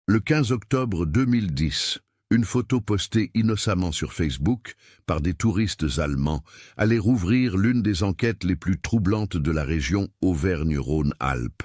Le 15 octobre 2010, une photo postée innocemment sur Facebook par des touristes allemands allait rouvrir l'une des enquêtes les plus troublantes de la région Auvergne-Rhône-Alpes.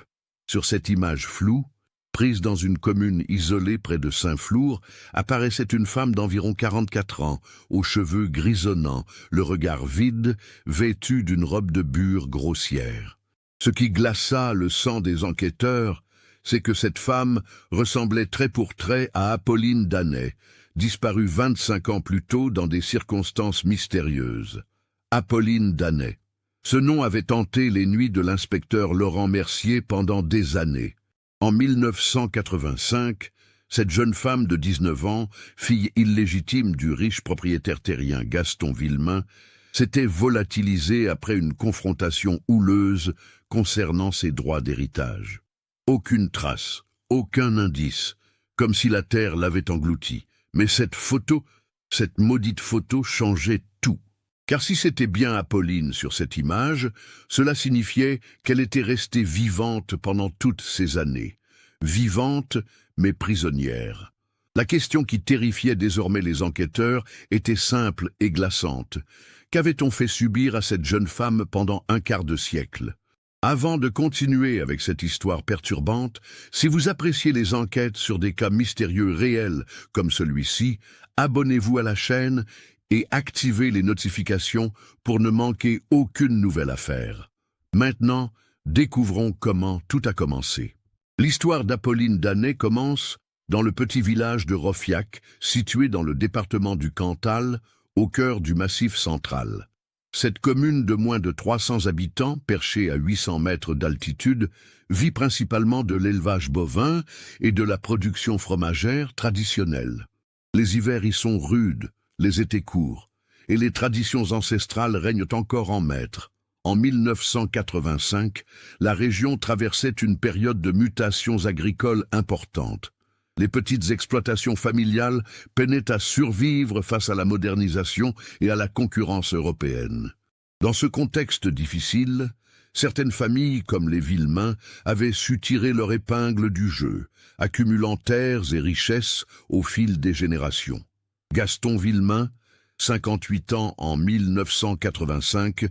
Sur cette image floue, prise dans une commune isolée près de Saint-Flour, apparaissait une femme d'environ 44 ans, aux cheveux grisonnants, le regard vide, vêtue d'une robe de bure grossière. Ce qui glaça le sang des enquêteurs, c'est que cette femme ressemblait trait pour trait à Apolline Danet, disparue 25 ans plus tôt dans des circonstances mystérieuses. Apolline Danet. Ce nom avait hanté les nuits de l'inspecteur Laurent Mercier pendant des années. En 1985, cette jeune femme de 19 ans, fille illégitime du riche propriétaire terrien Gaston Villemain, s'était volatilisée après une confrontation houleuse concernant ses droits d'héritage. Aucune trace, aucun indice, comme si la terre l'avait englouti. Mais cette maudite photo changeait tout. Car si c'était bien Apolline sur cette image, cela signifiait qu'elle était restée vivante pendant toutes ces années. Vivante, mais prisonnière. La question qui terrifiait désormais les enquêteurs était simple et glaçante. Qu'avait-on fait subir à cette jeune femme pendant un quart de siècle ? Avant de continuer avec cette histoire perturbante, si vous appréciez les enquêtes sur des cas mystérieux réels comme celui-ci, abonnez-vous à la chaîne et activez les notifications pour ne manquer aucune nouvelle affaire. Maintenant, découvrons comment tout a commencé. L'histoire d'Apolline Danet commence dans le petit village de Roffiac, situé dans le département du Cantal, au cœur du Massif central. Cette commune de moins de 300 habitants, perchée à 800 mètres d'altitude, vit principalement de l'élevage bovin et de la production fromagère traditionnelle. Les hivers y sont rudes, les étés courts, et les traditions ancestrales règnent encore en maître. En 1985, la région traversait une période de mutations agricoles importantes. Les petites exploitations familiales peinaient à survivre face à la modernisation et à la concurrence européenne. Dans ce contexte difficile, certaines familles, comme les Villemain, avaient su tirer leur épingle du jeu, accumulant terres et richesses au fil des générations. Gaston Villemain, 58 ans en 1985,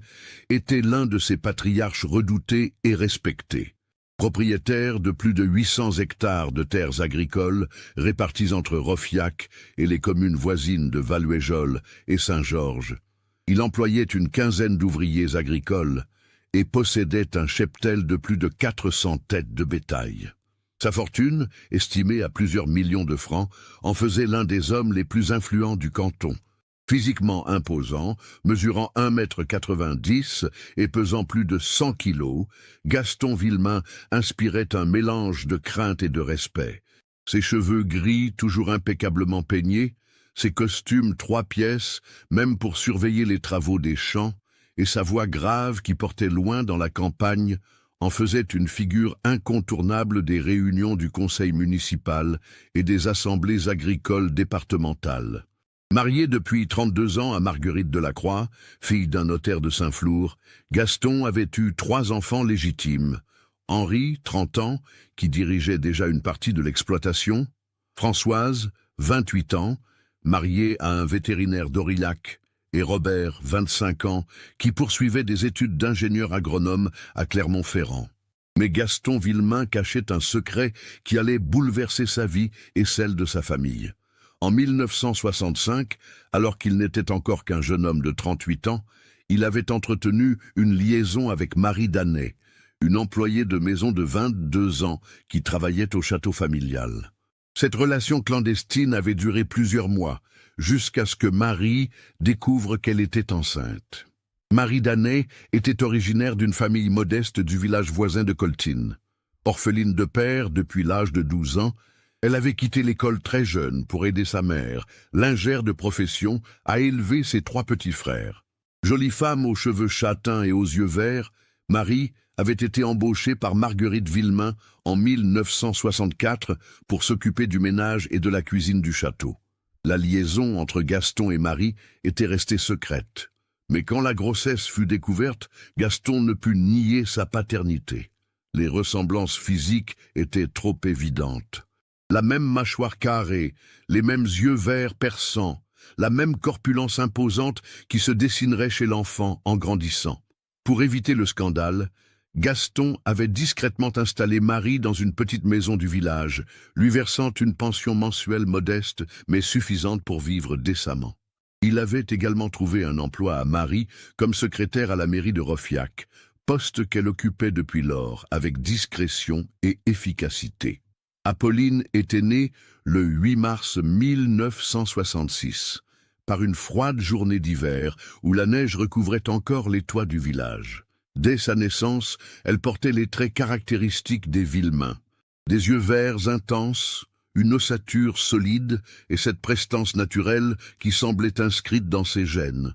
était l'un de ces patriarches redoutés et respectés. Propriétaire de plus de 800 hectares de terres agricoles réparties entre Roffiac et les communes voisines de Valluéjol et Saint-Georges, il employait une quinzaine d'ouvriers agricoles et possédait un cheptel de plus de 400 têtes de bétail. Sa fortune, estimée à plusieurs millions de francs, en faisait l'un des hommes les plus influents du canton. Physiquement imposant, mesurant 1,90 m et pesant plus de 100 kilos, Gaston Villemain inspirait un mélange de crainte et de respect. Ses cheveux gris, toujours impeccablement peignés, ses costumes 3 pièces, même pour surveiller les travaux des champs, et sa voix grave qui portait loin dans la campagne, en faisait une figure incontournable des réunions du conseil municipal et des assemblées agricoles départementales. Marié depuis 32 ans à Marguerite Delacroix, fille d'un notaire de Saint-Flour, Gaston avait eu 3 enfants légitimes. Henri, 30 ans, qui dirigeait déjà une partie de l'exploitation. Françoise, 28 ans, mariée à un vétérinaire d'Aurillac. Et Robert, 25 ans, qui poursuivait des études d'ingénieur agronome à Clermont-Ferrand. Mais Gaston Villemain cachait un secret qui allait bouleverser sa vie et celle de sa famille. En 1965, alors qu'il n'était encore qu'un jeune homme de 38 ans, il avait entretenu une liaison avec Marie Danet, une employée de maison de 22 ans qui travaillait au château familial. Cette relation clandestine avait duré plusieurs mois, jusqu'à ce que Marie découvre qu'elle était enceinte. Marie Danet était originaire d'une famille modeste du village voisin de Coltine. Orpheline de père depuis l'âge de 12 ans, elle avait quitté l'école très jeune pour aider sa mère, lingère de profession, à élever ses 3 petits frères. Jolie femme aux cheveux châtains et aux yeux verts, Marie avait été embauchée par Marguerite Villemain en 1964 pour s'occuper du ménage et de la cuisine du château. La liaison entre Gaston et Marie était restée secrète. Mais quand la grossesse fut découverte, Gaston ne put nier sa paternité. Les ressemblances physiques étaient trop évidentes. La même mâchoire carrée, les mêmes yeux verts perçants, la même corpulence imposante qui se dessinerait chez l'enfant en grandissant. Pour éviter le scandale, Gaston avait discrètement installé Marie dans une petite maison du village, lui versant une pension mensuelle modeste mais suffisante pour vivre décemment. Il avait également trouvé un emploi à Marie comme secrétaire à la mairie de Roffiac, poste qu'elle occupait depuis lors avec discrétion et efficacité. Apolline était née le 8 mars 1966, par une froide journée d'hiver où la neige recouvrait encore les toits du village. Dès sa naissance, elle portait les traits caractéristiques des Villemains. Des yeux verts intenses, une ossature solide et cette prestance naturelle qui semblait inscrite dans ses gènes.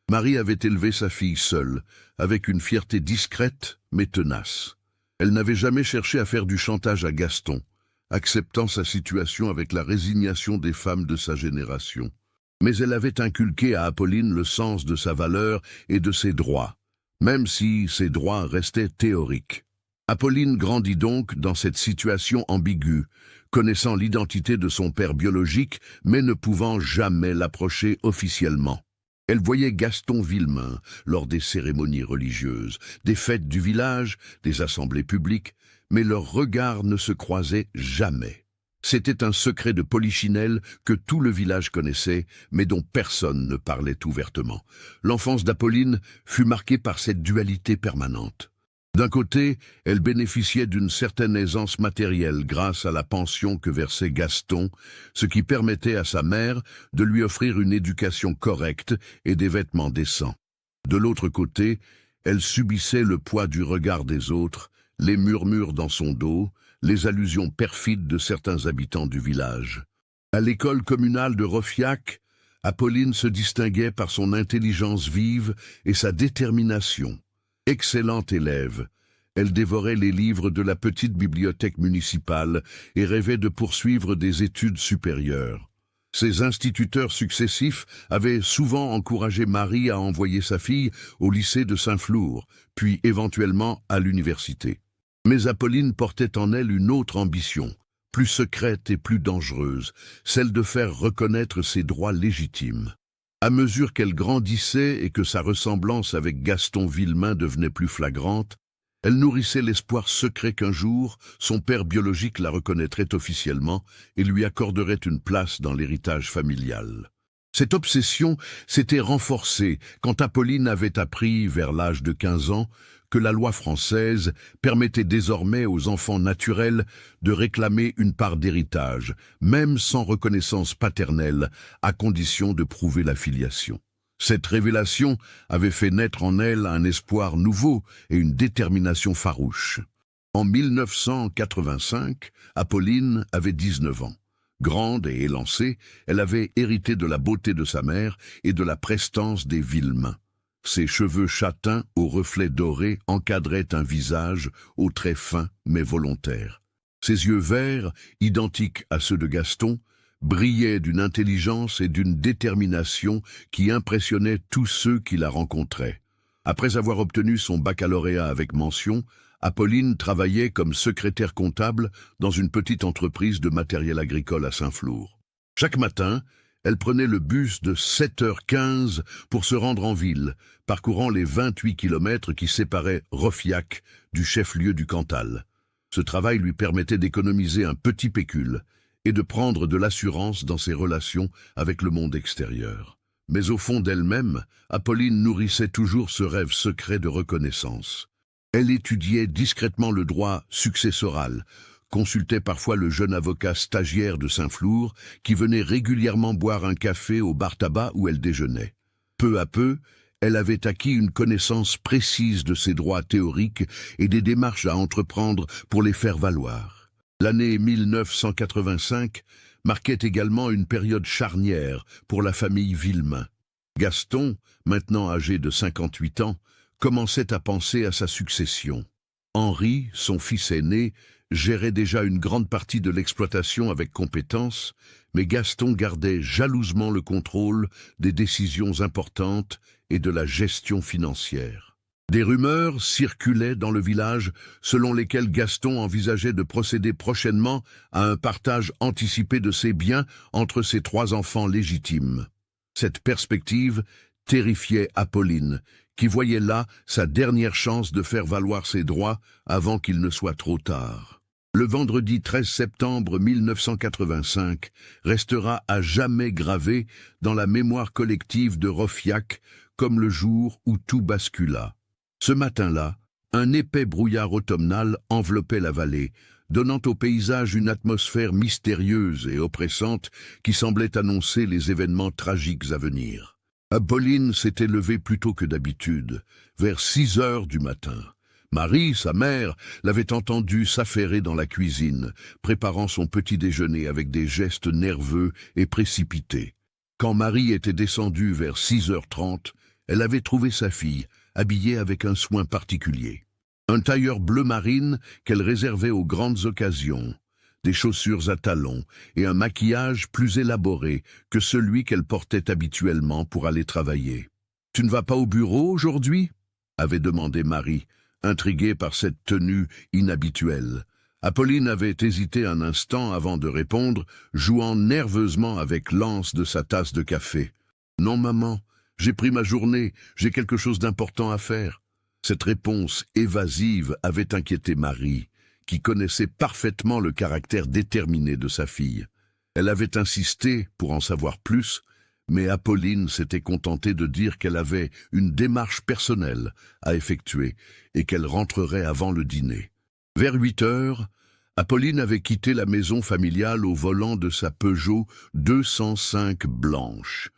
Marie avait élevé sa fille seule, avec une fierté discrète mais tenace. Elle n'avait jamais cherché à faire du chantage à Gaston, acceptant sa situation avec la résignation des femmes de sa génération. Mais elle avait inculqué à Apolline le sens de sa valeur et de ses droits, même si ces droits restaient théoriques. Apolline grandit donc dans cette situation ambiguë, connaissant l'identité de son père biologique, mais ne pouvant jamais l'approcher officiellement. Elle voyait Gaston Villemain lors des cérémonies religieuses, des fêtes du village, des assemblées publiques, mais leurs regards ne se croisaient jamais. C'était un secret de polichinelle que tout le village connaissait, mais dont personne ne parlait ouvertement. L'enfance d'Apolline fut marquée par cette dualité permanente. D'un côté, elle bénéficiait d'une certaine aisance matérielle grâce à la pension que versait Gaston, ce qui permettait à sa mère de lui offrir une éducation correcte et des vêtements décents. De l'autre côté, elle subissait le poids du regard des autres, les murmures dans son dos, les allusions perfides de certains habitants du village. À l'école communale de Roffiac, Apolline se distinguait par son intelligence vive et sa détermination. Excellente élève, elle dévorait les livres de la petite bibliothèque municipale et rêvait de poursuivre des études supérieures. Ses instituteurs successifs avaient souvent encouragé Marie à envoyer sa fille au lycée de Saint-Flour, puis éventuellement à l'université. Mais Apolline portait en elle une autre ambition, plus secrète et plus dangereuse, celle de faire reconnaître ses droits légitimes. À mesure qu'elle grandissait et que sa ressemblance avec Gaston Villemain devenait plus flagrante, elle nourrissait l'espoir secret qu'un jour, son père biologique la reconnaîtrait officiellement et lui accorderait une place dans l'héritage familial. Cette obsession s'était renforcée quand Apolline avait appris, vers l'âge de 15 ans, que la loi française permettait désormais aux enfants naturels de réclamer une part d'héritage, même sans reconnaissance paternelle, à condition de prouver la filiation. Cette révélation avait fait naître en elle un espoir nouveau et une détermination farouche. En 1985, Apolline avait 19 ans. Grande et élancée, elle avait hérité de la beauté de sa mère et de la prestance des Villemains. Ses cheveux châtains aux reflets dorés encadraient un visage aux traits fins mais volontaires. Ses yeux verts, identiques à ceux de Gaston, brillaient d'une intelligence et d'une détermination qui impressionnaient tous ceux qui la rencontraient. Après avoir obtenu son baccalauréat avec mention, Apolline travaillait comme secrétaire comptable dans une petite entreprise de matériel agricole à Saint-Flour. Chaque matin, elle prenait le bus de 7h15 pour se rendre en ville, parcourant les 28 kilomètres qui séparaient Roffiac du chef-lieu du Cantal. Ce travail lui permettait d'économiser un petit pécule et de prendre de l'assurance dans ses relations avec le monde extérieur. Mais au fond d'elle-même, Apolline nourrissait toujours ce rêve secret de reconnaissance. Elle étudiait discrètement le droit successoral, consultait parfois le jeune avocat stagiaire de Saint-Flour qui venait régulièrement boire un café au bar tabac où elle déjeunait. Peu à peu, elle avait acquis une connaissance précise de ses droits théoriques et des démarches à entreprendre pour les faire valoir. L'année 1985 marquait également une période charnière pour la famille Villemain. Gaston, maintenant âgé de 58 ans, commençait à penser à sa succession. Henri, son fils aîné, gérait déjà une grande partie de l'exploitation avec compétence, mais Gaston gardait jalousement le contrôle des décisions importantes et de la gestion financière. Des rumeurs circulaient dans le village selon lesquelles Gaston envisageait de procéder prochainement à un partage anticipé de ses biens entre ses 3 enfants légitimes. Cette perspective terrifiait Apolline, qui voyait là sa dernière chance de faire valoir ses droits avant qu'il ne soit trop tard. Le vendredi 13 septembre 1985 restera à jamais gravé dans la mémoire collective de Rofiac comme le jour où tout bascula. Ce matin-là, un épais brouillard automnal enveloppait la vallée, donnant au paysage une atmosphère mystérieuse et oppressante qui semblait annoncer les événements tragiques à venir. Apolline s'était levée plus tôt que d'habitude, vers 6 heures du matin. Marie, sa mère, l'avait entendue s'affairer dans la cuisine, préparant son petit déjeuner avec des gestes nerveux et précipités. Quand Marie était descendue vers 6h30, elle avait trouvé sa fille, habillée avec un soin particulier. Un tailleur bleu marine qu'elle réservait aux grandes occasions, des chaussures à talons et un maquillage plus élaboré que celui qu'elle portait habituellement pour aller travailler. « Tu ne vas pas au bureau aujourd'hui ?» avait demandé Marie, intriguée par cette tenue inhabituelle. Apolline avait hésité un instant avant de répondre, jouant nerveusement avec l'anse de sa tasse de café. « Non, maman. J'ai pris ma journée, j'ai quelque chose d'important à faire. » Cette réponse évasive avait inquiété Marie, qui connaissait parfaitement le caractère déterminé de sa fille. Elle avait insisté pour en savoir plus, mais Apolline s'était contentée de dire qu'elle avait une démarche personnelle à effectuer et qu'elle rentrerait avant le dîner. Vers 8 heures, Apolline avait quitté la maison familiale au volant de sa Peugeot 205 blanche.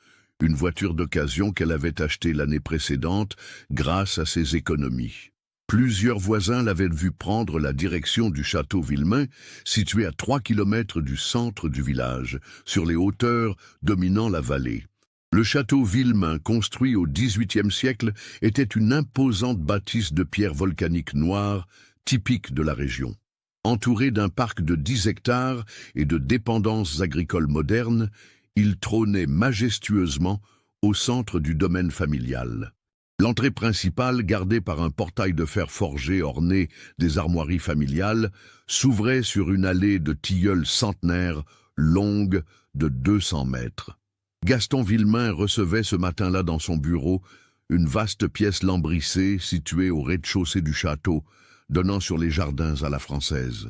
Une voiture d'occasion qu'elle avait achetée l'année précédente grâce à ses économies. Plusieurs voisins l'avaient vue prendre la direction du château Villemain, situé à 3 kilomètres du centre du village, sur les hauteurs dominant la vallée. Le château Villemain, construit au XVIIIe siècle, était une imposante bâtisse de pierre volcanique noire, typique de la région. Entouré d'un parc de 10 hectares et de dépendances agricoles modernes, il trônait majestueusement au centre du domaine familial. L'entrée principale, gardée par un portail de fer forgé orné des armoiries familiales, s'ouvrait sur une allée de tilleuls centenaires longue de 200 mètres. Gaston Villemain recevait ce matin-là dans son bureau une vaste pièce lambrissée située au rez-de-chaussée du château, donnant sur les jardins à la française.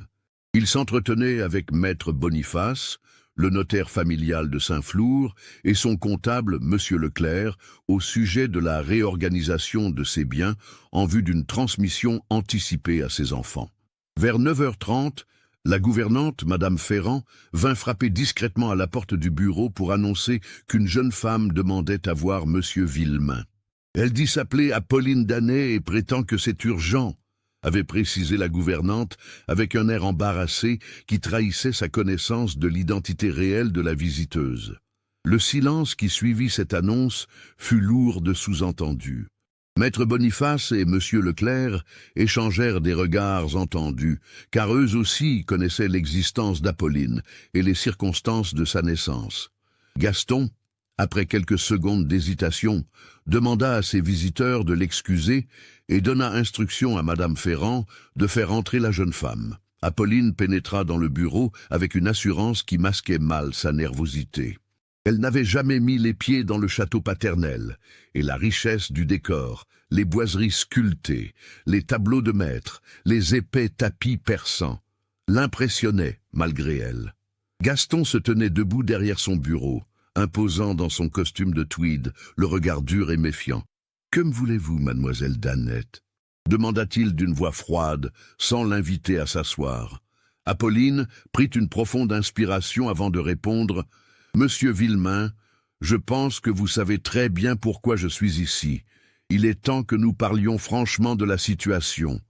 Il s'entretenait avec maître Boniface, le notaire familial de Saint-Flour, et son comptable, Monsieur Leclerc, au sujet de la réorganisation de ses biens en vue d'une transmission anticipée à ses enfants. Vers 9h30, la gouvernante, Madame Ferrand, vint frapper discrètement à la porte du bureau pour annoncer qu'une jeune femme demandait à voir Monsieur Villemain. Elle dit s'appeler Apolline Danet et prétend que c'est urgent, avait précisé la gouvernante avec un air embarrassé qui trahissait sa connaissance de l'identité réelle de la visiteuse. Le silence qui suivit cette annonce fut lourd de sous-entendus. Maître Boniface et Monsieur Leclerc échangèrent des regards entendus, car eux aussi connaissaient l'existence d'Apolline et les circonstances de sa naissance. Gaston, après quelques secondes d'hésitation, demanda à ses visiteurs de l'excuser et donna instruction à Madame Ferrand de faire entrer la jeune femme. Apolline pénétra dans le bureau avec une assurance qui masquait mal sa nervosité. Elle n'avait jamais mis les pieds dans le château paternel, et la richesse du décor, les boiseries sculptées, les tableaux de maître, les épais tapis persans, l'impressionnaient malgré elle. Gaston se tenait debout derrière son bureau, imposant dans son costume de tweed, le regard dur et méfiant. « Que me voulez-vous, mademoiselle Danette ?» demanda-t-il d'une voix froide, sans l'inviter à s'asseoir. Apolline prit une profonde inspiration avant de répondre « Monsieur Villemain, je pense que vous savez très bien pourquoi je suis ici. Il est temps que nous parlions franchement de la situation. »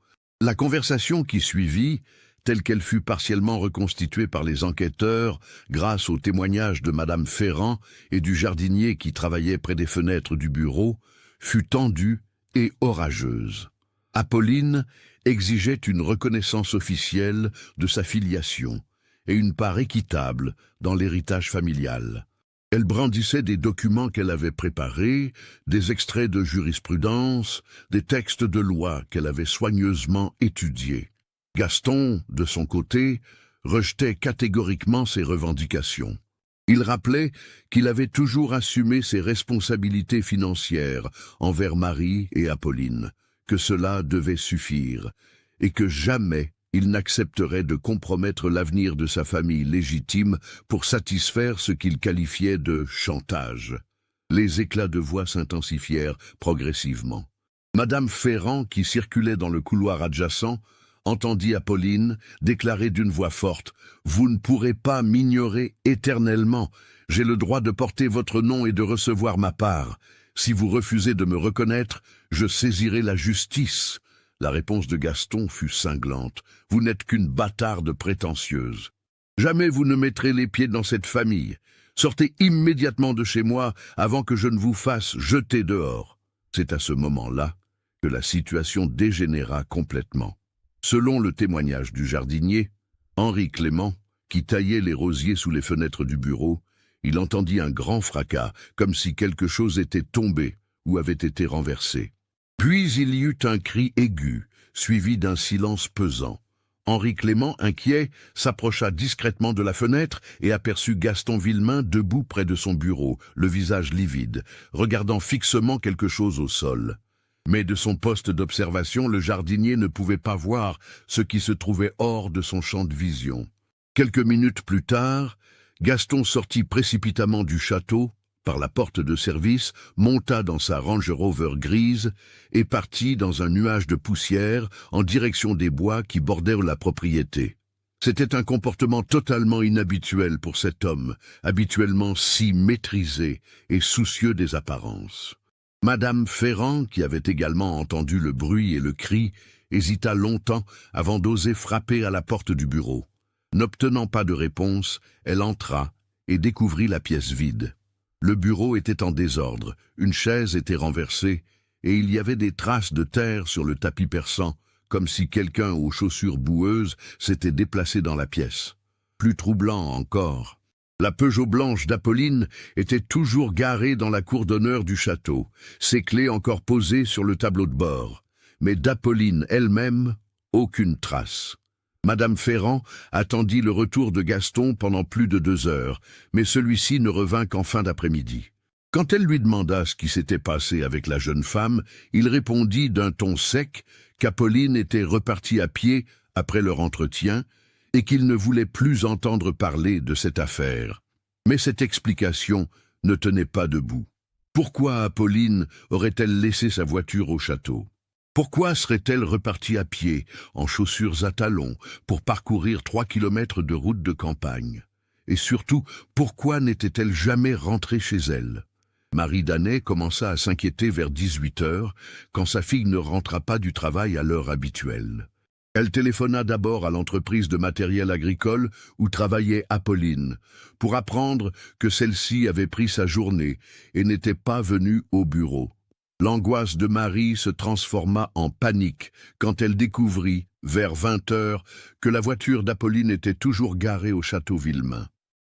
La conversation qui suivit, telle qu'elle fut partiellement reconstituée par les enquêteurs grâce au témoignage de Madame Ferrand et du jardinier qui travaillait près des fenêtres du bureau, fut tendue et orageuse. Apolline exigeait une reconnaissance officielle de sa filiation et une part équitable dans l'héritage familial. Elle brandissait des documents qu'elle avait préparés, des extraits de jurisprudence, des textes de loi qu'elle avait soigneusement étudiés. Gaston, de son côté, rejetait catégoriquement ces revendications. Il rappelait qu'il avait toujours assumé ses responsabilités financières envers Marie et Apolline, que cela devait suffire, et que jamais il n'accepterait de compromettre l'avenir de sa famille légitime pour satisfaire ce qu'il qualifiait de chantage. Les éclats de voix s'intensifièrent progressivement. Madame Ferrand, qui circulait dans le couloir adjacent, entendit Apolline déclarer d'une voix forte « Vous ne pourrez pas m'ignorer éternellement. J'ai le droit de porter votre nom et de recevoir ma part. Si vous refusez de me reconnaître, je saisirai la justice. » La réponse de Gaston fut cinglante. « Vous n'êtes qu'une bâtarde prétentieuse. Jamais vous ne mettrez les pieds dans cette famille. Sortez immédiatement de chez moi avant que je ne vous fasse jeter dehors. » C'est à ce moment-là que la situation dégénéra complètement. Selon le témoignage du jardinier, Henri Clément, qui taillait les rosiers sous les fenêtres du bureau, il entendit un grand fracas, comme si quelque chose était tombé ou avait été renversé. Puis il y eut un cri aigu, suivi d'un silence pesant. Henri Clément, inquiet, s'approcha discrètement de la fenêtre et aperçut Gaston Villemain debout près de son bureau, le visage livide, regardant fixement quelque chose au sol. Mais de son poste d'observation, le jardinier ne pouvait pas voir ce qui se trouvait hors de son champ de vision. Quelques minutes plus tard, Gaston sortit précipitamment du château, par la porte de service, monta dans sa Range Rover grise et partit dans un nuage de poussière en direction des bois qui bordèrent la propriété. C'était un comportement totalement inhabituel pour cet homme, habituellement si maîtrisé et soucieux des apparences. Madame Ferrand, qui avait également entendu le bruit et le cri, hésita longtemps avant d'oser frapper à la porte du bureau. N'obtenant pas de réponse, elle entra et découvrit la pièce vide. Le bureau était en désordre, une chaise était renversée, et il y avait des traces de terre sur le tapis persan, comme si quelqu'un aux chaussures boueuses s'était déplacé dans la pièce. Plus troublant encore, la Peugeot blanche d'Apolline était toujours garée dans la cour d'honneur du château, ses clés encore posées sur le tableau de bord. Mais d'Apolline elle-même, aucune trace. Madame Ferrand attendit le retour de Gaston pendant plus de 2 heures, mais celui-ci ne revint qu'en fin d'après-midi. Quand elle lui demanda ce qui s'était passé avec la jeune femme, il répondit d'un ton sec qu'Apolline était repartie à pied après leur entretien et qu'il ne voulait plus entendre parler de cette affaire. Mais cette explication ne tenait pas debout. Pourquoi Apolline aurait-elle laissé sa voiture au château ? Pourquoi serait-elle repartie à pied, en chaussures à talons, pour parcourir 3 kilomètres de route de campagne? Et surtout, pourquoi n'était-elle jamais rentrée chez elle? Marie Danet commença à s'inquiéter vers 18 heures, quand sa fille ne rentra pas du travail à l'heure habituelle. Elle téléphona d'abord à l'entreprise de matériel agricole où travaillait Apolline, pour apprendre que celle-ci avait pris sa journée et n'était pas venue au bureau. L'angoisse de Marie se transforma en panique quand elle découvrit, vers 20 heures, que la voiture d'Apolline était toujours garée au château Villemain.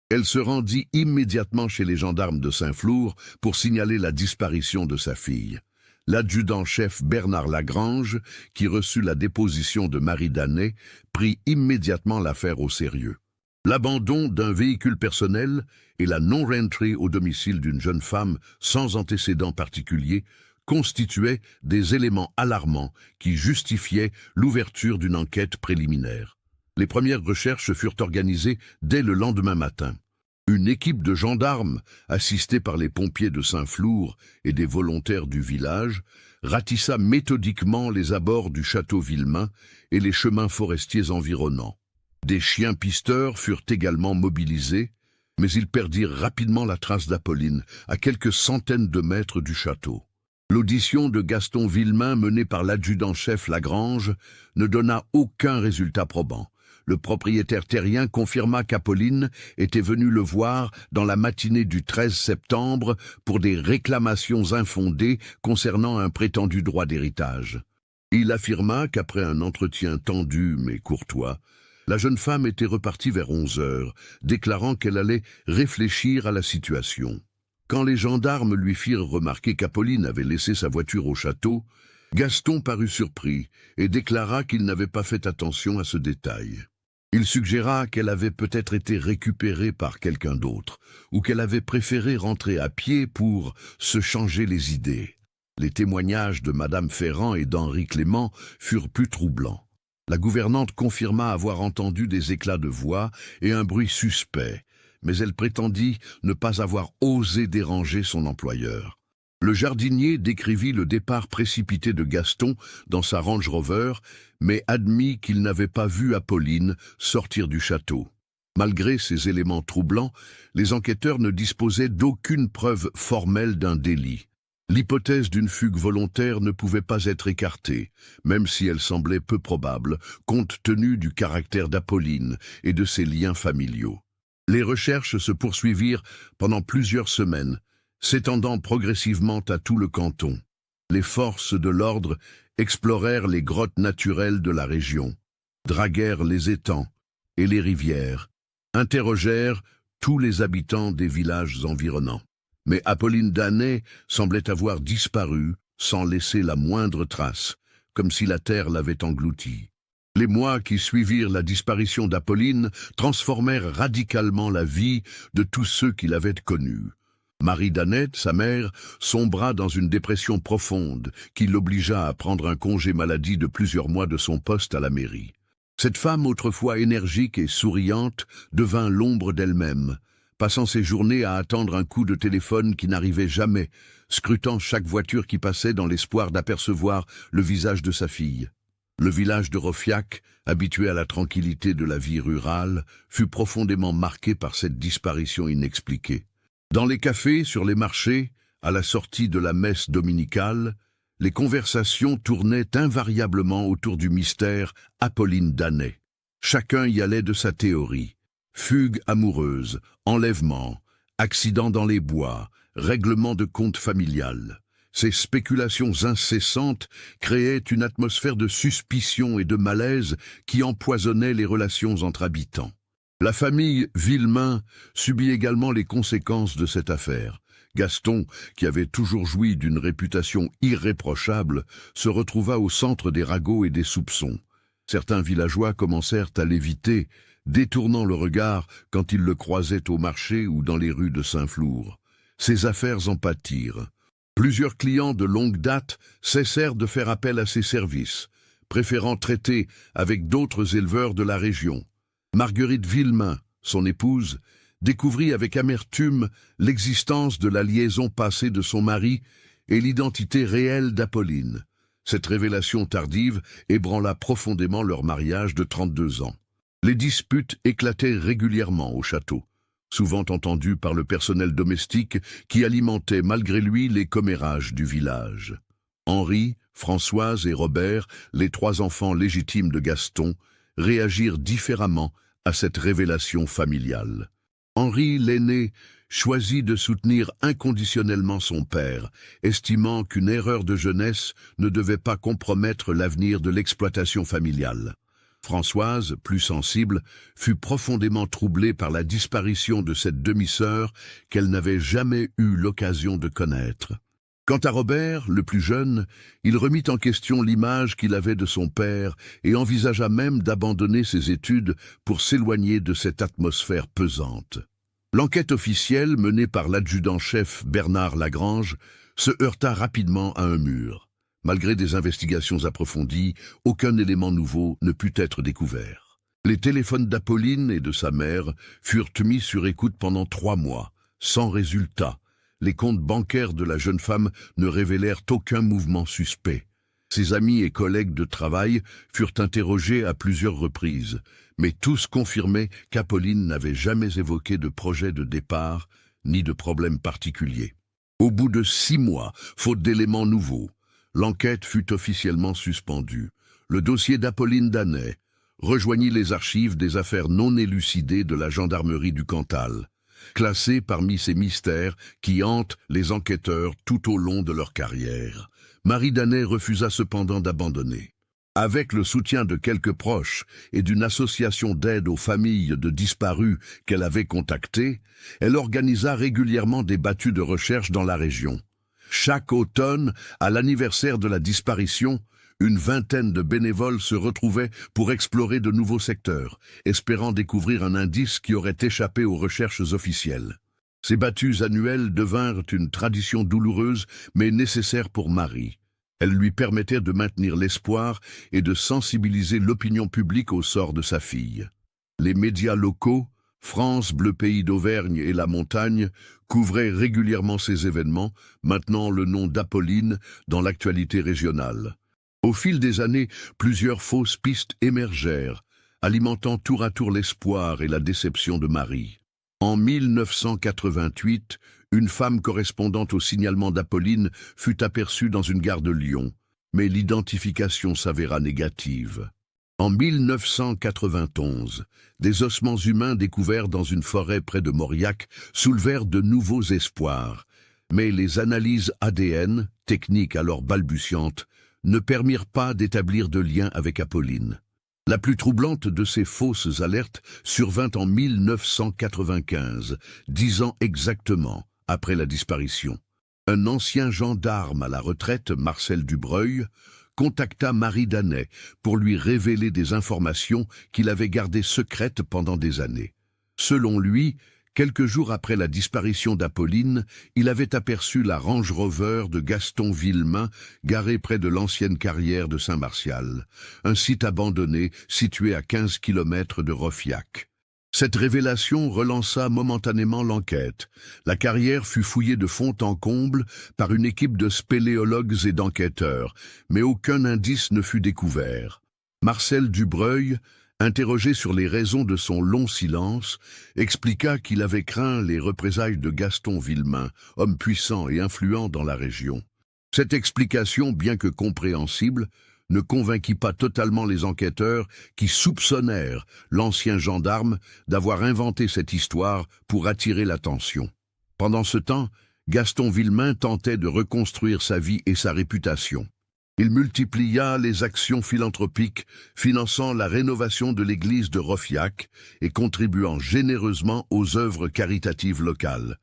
Elle se rendit immédiatement chez les gendarmes de Saint-Flour pour signaler la disparition de sa fille. L'adjudant-chef Bernard Lagrange, qui reçut la déposition de Marie Danet, prit immédiatement l'affaire au sérieux. L'abandon d'un véhicule personnel et la non-rentrée au domicile d'une jeune femme sans antécédent particulier constituaient des éléments alarmants qui justifiaient l'ouverture d'une enquête préliminaire. Les premières recherches furent organisées dès le lendemain matin. Une équipe de gendarmes, assistée par les pompiers de Saint-Flour et des volontaires du village, ratissa méthodiquement les abords du château Villemain et les chemins forestiers environnants. Des chiens pisteurs furent également mobilisés, mais ils perdirent rapidement la trace d'Apolline, à quelques centaines de mètres du château. L'audition de Gaston Villemain menée par l'adjudant-chef Lagrange ne donna aucun résultat probant. Le propriétaire terrien confirma qu'Apolline était venue le voir dans la matinée du 13 septembre pour des réclamations infondées concernant un prétendu droit d'héritage. Il affirma qu'après un entretien tendu mais courtois, La jeune femme était repartie vers 11 heures, déclarant qu'elle allait réfléchir à la situation. Quand les gendarmes lui firent remarquer qu'Apolline avait laissé sa voiture au château, Gaston parut surpris et déclara qu'il n'avait pas fait attention à ce détail. Il suggéra qu'elle avait peut-être été récupérée par quelqu'un d'autre, ou qu'elle avait préféré rentrer à pied pour se changer les idées. Les témoignages de Madame Ferrand et d'Henri Clément furent plus troublants. La gouvernante confirma avoir entendu des éclats de voix et un bruit suspect, mais elle prétendit ne pas avoir osé déranger son employeur. Le jardinier décrivit le départ précipité de Gaston dans sa Range Rover, mais admit qu'il n'avait pas vu Apolline sortir du château. Malgré ces éléments troublants, les enquêteurs ne disposaient d'aucune preuve formelle d'un délit. L'hypothèse d'une fugue volontaire ne pouvait pas être écartée, même si elle semblait peu probable, compte tenu du caractère d'Apolline et de ses liens familiaux. Les recherches se poursuivirent pendant plusieurs semaines, s'étendant progressivement à tout le canton. Les forces de l'ordre explorèrent les grottes naturelles de la région, draguèrent les étangs et les rivières, interrogèrent tous les habitants des villages environnants. Mais Apolline Danet semblait avoir disparu sans laisser la moindre trace, comme si la terre l'avait engloutie. Les mois qui suivirent la disparition d'Apolline transformèrent radicalement la vie de tous ceux qui l'avaient connue. Marie Danet, sa mère, sombra dans une dépression profonde qui l'obligea à prendre un congé maladie de plusieurs mois de son poste à la mairie. Cette femme, autrefois énergique et souriante, devint l'ombre d'elle-même, passant ses journées à attendre un coup de téléphone qui n'arrivait jamais, scrutant chaque voiture qui passait dans l'espoir d'apercevoir le visage de sa fille. Le village de Rofiac, habitué à la tranquillité de la vie rurale, fut profondément marqué par cette disparition inexpliquée. Dans les cafés, sur les marchés, à la sortie de la messe dominicale, les conversations tournaient invariablement autour du mystère Apolline Danet. Chacun y allait de sa théorie. Fugue amoureuse, enlèvement, accident dans les bois, règlement de compte familial. Ces spéculations incessantes créaient une atmosphère de suspicion et de malaise qui empoisonnait les relations entre habitants. La famille Villemain subit également les conséquences de cette affaire. Gaston, qui avait toujours joui d'une réputation irréprochable, se retrouva au centre des ragots et des soupçons. Certains villageois commencèrent à l'éviter, détournant le regard quand ils le croisaient au marché ou dans les rues de Saint-Flour. Ses affaires en pâtirent. Plusieurs clients de longue date cessèrent de faire appel à ses services, préférant traiter avec d'autres éleveurs de la région. Marguerite Villemain, son épouse, découvrit avec amertume l'existence de la liaison passée de son mari et l'identité réelle d'Apolline. Cette révélation tardive ébranla profondément leur mariage de 32 ans. Les disputes éclataient régulièrement au château, souvent entendues par le personnel domestique qui alimentait malgré lui les commérages du village. Henri, Françoise et Robert, les 3 enfants légitimes de Gaston, réagirent différemment à cette révélation familiale. Henri, l'aîné, choisit de soutenir inconditionnellement son père, estimant qu'une erreur de jeunesse ne devait pas compromettre l'avenir de l'exploitation familiale. Françoise, plus sensible, fut profondément troublée par la disparition de cette demi-sœur qu'elle n'avait jamais eu l'occasion de connaître. Quant à Robert, le plus jeune, il remit en question l'image qu'il avait de son père et envisagea même d'abandonner ses études pour s'éloigner de cette atmosphère pesante. L'enquête officielle, menée par l'adjudant-chef Bernard Lagrange, se heurta rapidement à un mur. Malgré des investigations approfondies, aucun élément nouveau ne put être découvert. Les téléphones d'Apolline et de sa mère furent mis sur écoute pendant 3 mois, sans résultat. Les comptes bancaires de la jeune femme ne révélèrent aucun mouvement suspect. Ses amis et collègues de travail furent interrogés à plusieurs reprises, mais tous confirmaient qu'Apolline n'avait jamais évoqué de projet de départ ni de problème particulier. Au bout de 6 mois, faute d'éléments nouveaux, l'enquête fut officiellement suspendue. Le dossier d'Apolline Danet rejoignit les archives des affaires non élucidées de la gendarmerie du Cantal, classé parmi ces mystères qui hantent les enquêteurs tout au long de leur carrière. Marie Danet refusa cependant d'abandonner. Avec le soutien de quelques proches et d'une association d'aide aux familles de disparus qu'elle avait contactées, elle organisa régulièrement des battues de recherche dans la région. Chaque automne, à l'anniversaire de la disparition, une vingtaine de bénévoles se retrouvaient pour explorer de nouveaux secteurs, espérant découvrir un indice qui aurait échappé aux recherches officielles. Ces battues annuelles devinrent une tradition douloureuse mais nécessaire pour Marie. Elles lui permettaient de maintenir l'espoir et de sensibiliser l'opinion publique au sort de sa fille. Les médias locaux, France Bleu Pays d'Auvergne et La Montagne, couvraient régulièrement ces événements, maintenant le nom d'Apolline dans l'actualité régionale. Au fil des années, plusieurs fausses pistes émergèrent, alimentant tour à tour l'espoir et la déception de Marie. En 1988, une femme correspondant au signalement d'Apolline fut aperçue dans une gare de Lyon, mais l'identification s'avéra négative. En 1991, des ossements humains découverts dans une forêt près de Mauriac soulevèrent de nouveaux espoirs, mais les analyses ADN, techniques alors balbutiantes, ne permirent pas d'établir de lien avec Apolline. La plus troublante de ces fausses alertes survint en 1995, 10 ans exactement après la disparition. Un ancien gendarme à la retraite, Marcel Dubreuil, contacta Marie Danet pour lui révéler des informations qu'il avait gardées secrètes pendant des années. Selon lui, quelques jours après la disparition d'Apolline, il avait aperçu la Range Rover de Gaston Villemain garée près de l'ancienne carrière de Saint-Martial, un site abandonné situé à 15 km de Roffiac. Cette révélation relança momentanément l'enquête. La carrière fut fouillée de fond en comble par une équipe de spéléologues et d'enquêteurs, mais aucun indice ne fut découvert. Marcel Dubreuil, interrogé sur les raisons de son long silence, expliqua qu'il avait craint les représailles de Gaston Villemain, homme puissant et influent dans la région. Cette explication, bien que compréhensible, ne convainquit pas totalement les enquêteurs qui soupçonnèrent l'ancien gendarme d'avoir inventé cette histoire pour attirer l'attention. Pendant ce temps, Gaston Villemain tentait de reconstruire sa vie et sa réputation. Il multiplia les actions philanthropiques, finançant la rénovation de l'église de Roffiac et contribuant généreusement aux œuvres caritatives locales.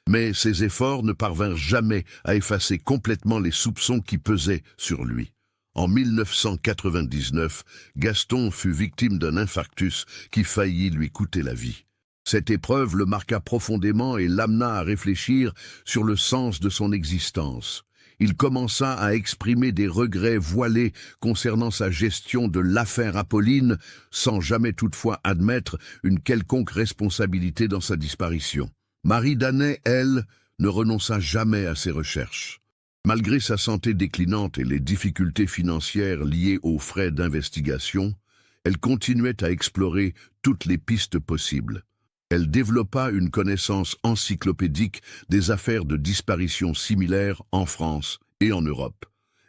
Mais ces efforts ne parvinrent jamais à effacer complètement les soupçons qui pesaient sur lui. En 1999, Gaston fut victime d'un infarctus qui faillit lui coûter la vie. Cette épreuve le marqua profondément et l'amena à réfléchir sur le sens de son existence. Il commença à exprimer des regrets voilés concernant sa gestion de l'affaire Apolline, sans jamais toutefois admettre une quelconque responsabilité dans sa disparition. Marie Danet, elle, ne renonça jamais à ses recherches. Malgré sa santé déclinante et les difficultés financières liées aux frais d'investigation, elle continuait à explorer toutes les pistes possibles. Elle développa une connaissance encyclopédique des affaires de disparition similaires en France et en Europe,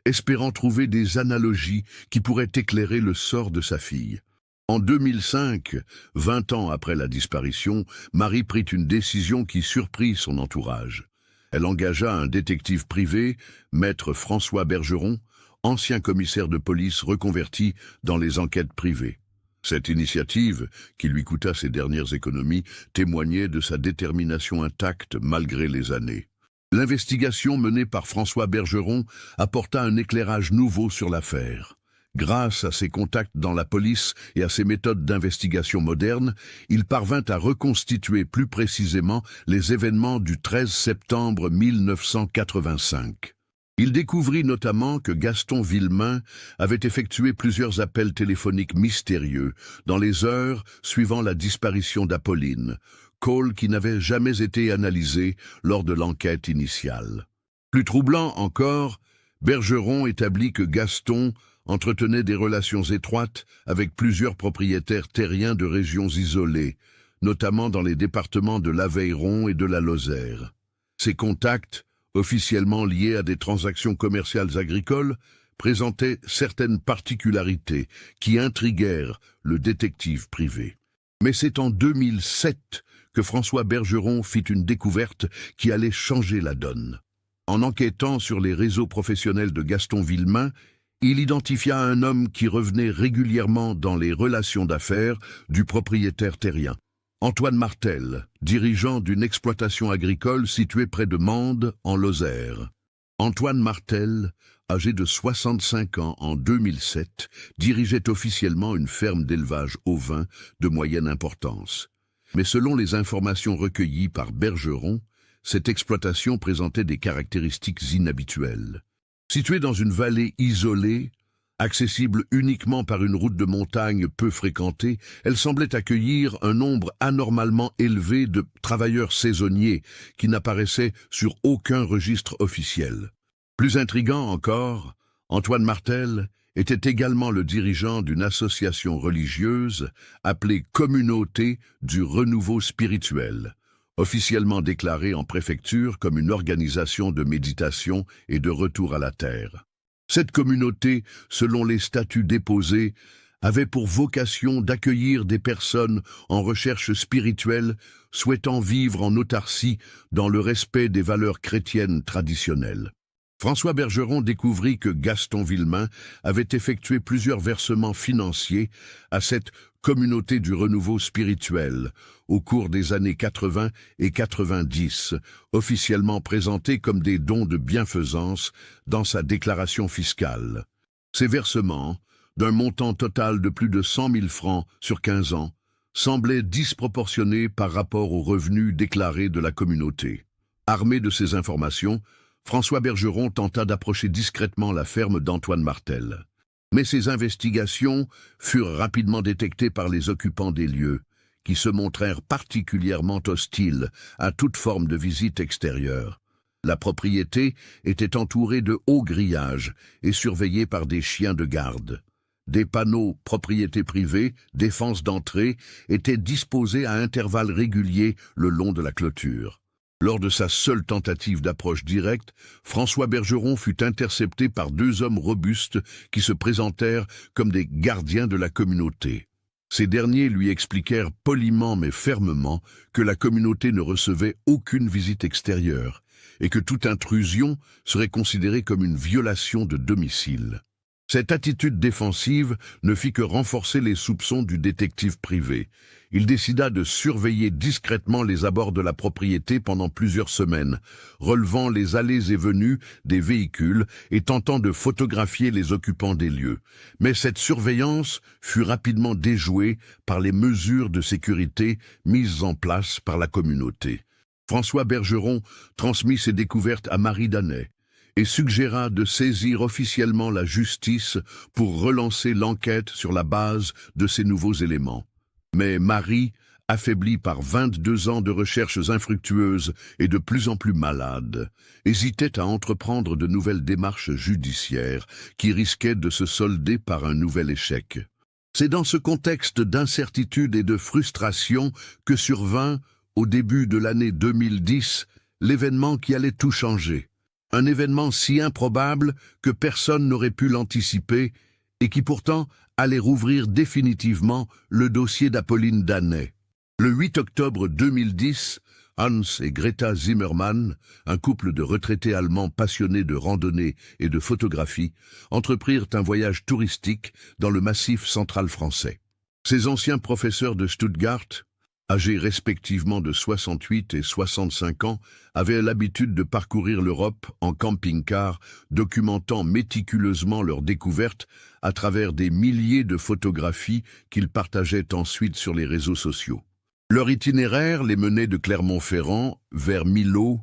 espérant trouver des analogies qui pourraient éclairer le sort de sa fille. En 2005, 20 ans après la disparition, Marie prit une décision qui surprit son entourage. Elle engagea un détective privé, maître François Bergeron, ancien commissaire de police reconverti dans les enquêtes privées. Cette initiative, qui lui coûta ses dernières économies, témoignait de sa détermination intacte malgré les années. L'investigation menée par François Bergeron apporta un éclairage nouveau sur l'affaire. Grâce à ses contacts dans la police et à ses méthodes d'investigation modernes, il parvint à reconstituer plus précisément les événements du 13 septembre 1985. Il découvrit notamment que Gaston Villemain avait effectué plusieurs appels téléphoniques mystérieux dans les heures suivant la disparition d'Apolline, call qui n'avait jamais été analysé lors de l'enquête initiale. Plus troublant encore, Bergeron établit que Gaston entretenait des relations étroites avec plusieurs propriétaires terriens de régions isolées, notamment dans les départements de l'Aveyron et de la Lozère. Ces contacts, officiellement liés à des transactions commerciales agricoles, présentaient certaines particularités qui intriguèrent le détective privé. Mais c'est en 2007 que François Bergeron fit une découverte qui allait changer la donne. En enquêtant sur les réseaux professionnels de Gaston Villemain, Il identifia un homme qui revenait régulièrement dans les relations d'affaires du propriétaire terrien. Antoine Martel, dirigeant d'une exploitation agricole située près de Mende, en Lozère. Antoine Martel, âgé de 65 ans en 2007, dirigeait officiellement une ferme d'élevage ovin de moyenne importance. Mais selon les informations recueillies par Bergeron, cette exploitation présentait des caractéristiques inhabituelles. Située dans une vallée isolée, accessible uniquement par une route de montagne peu fréquentée, elle semblait accueillir un nombre anormalement élevé de travailleurs saisonniers qui n'apparaissaient sur aucun registre officiel. Plus intriguant encore, Antoine Martel était également le dirigeant d'une association religieuse appelée Communauté du Renouveau Spirituel, officiellement déclarée en préfecture comme une organisation de méditation et de retour à la terre. Cette communauté, selon les statuts déposés, avait pour vocation d'accueillir des personnes en recherche spirituelle souhaitant vivre en autarcie dans le respect des valeurs chrétiennes traditionnelles. François Bergeron découvrit que Gaston Villemain avait effectué plusieurs versements financiers à cette communauté du renouveau spirituel au cours des années 80 et 90, officiellement présentés comme des dons de bienfaisance dans sa déclaration fiscale. Ces versements, d'un montant total de plus de 100 000 francs sur 15 ans, semblaient disproportionnés par rapport aux revenus déclarés de la communauté. Armé de ces informations, François Bergeron tenta d'approcher discrètement la ferme d'Antoine Martel. Mais ces investigations furent rapidement détectées par les occupants des lieux, qui se montrèrent particulièrement hostiles à toute forme de visite extérieure. La propriété était entourée de hauts grillages et surveillée par des chiens de garde. Des panneaux « propriété privée »,« défense d'entrée » étaient disposés à intervalles réguliers le long de la clôture. Lors de sa seule tentative d'approche directe, François Bergeron fut intercepté par deux hommes robustes qui se présentèrent comme des gardiens de la communauté. Ces derniers lui expliquèrent poliment mais fermement que la communauté ne recevait aucune visite extérieure et que toute intrusion serait considérée comme une violation de domicile. Cette attitude défensive ne fit que renforcer les soupçons du détective privé. Il décida de surveiller discrètement les abords de la propriété pendant plusieurs semaines, relevant les allées et venues des véhicules et tentant de photographier les occupants des lieux. Mais cette surveillance fut rapidement déjouée par les mesures de sécurité mises en place par la communauté. François Bergeron transmit ses découvertes à Marie Danet et suggéra de saisir officiellement la justice pour relancer l'enquête sur la base de ces nouveaux éléments. Mais Marie, affaiblie par 22 ans de recherches infructueuses et de plus en plus malade, hésitait à entreprendre de nouvelles démarches judiciaires qui risquaient de se solder par un nouvel échec. C'est dans ce contexte d'incertitude et de frustration que survint, au début de l'année 2010, l'événement qui allait tout changer. Un événement si improbable que personne n'aurait pu l'anticiper et qui pourtant allait rouvrir définitivement le dossier d'Apolline Danet. Le 8 octobre 2010, Hans et Greta Zimmermann, un couple de retraités allemands passionnés de randonnée et de photographie, entreprirent un voyage touristique dans le Massif central français. Ces anciens professeurs de Stuttgart, âgés respectivement de 68 et 65 ans, avaient l'habitude de parcourir l'Europe en camping-car, documentant méticuleusement leurs découvertes à travers des milliers de photographies qu'ils partageaient ensuite sur les réseaux sociaux. Leur itinéraire les menait de Clermont-Ferrand vers Millau,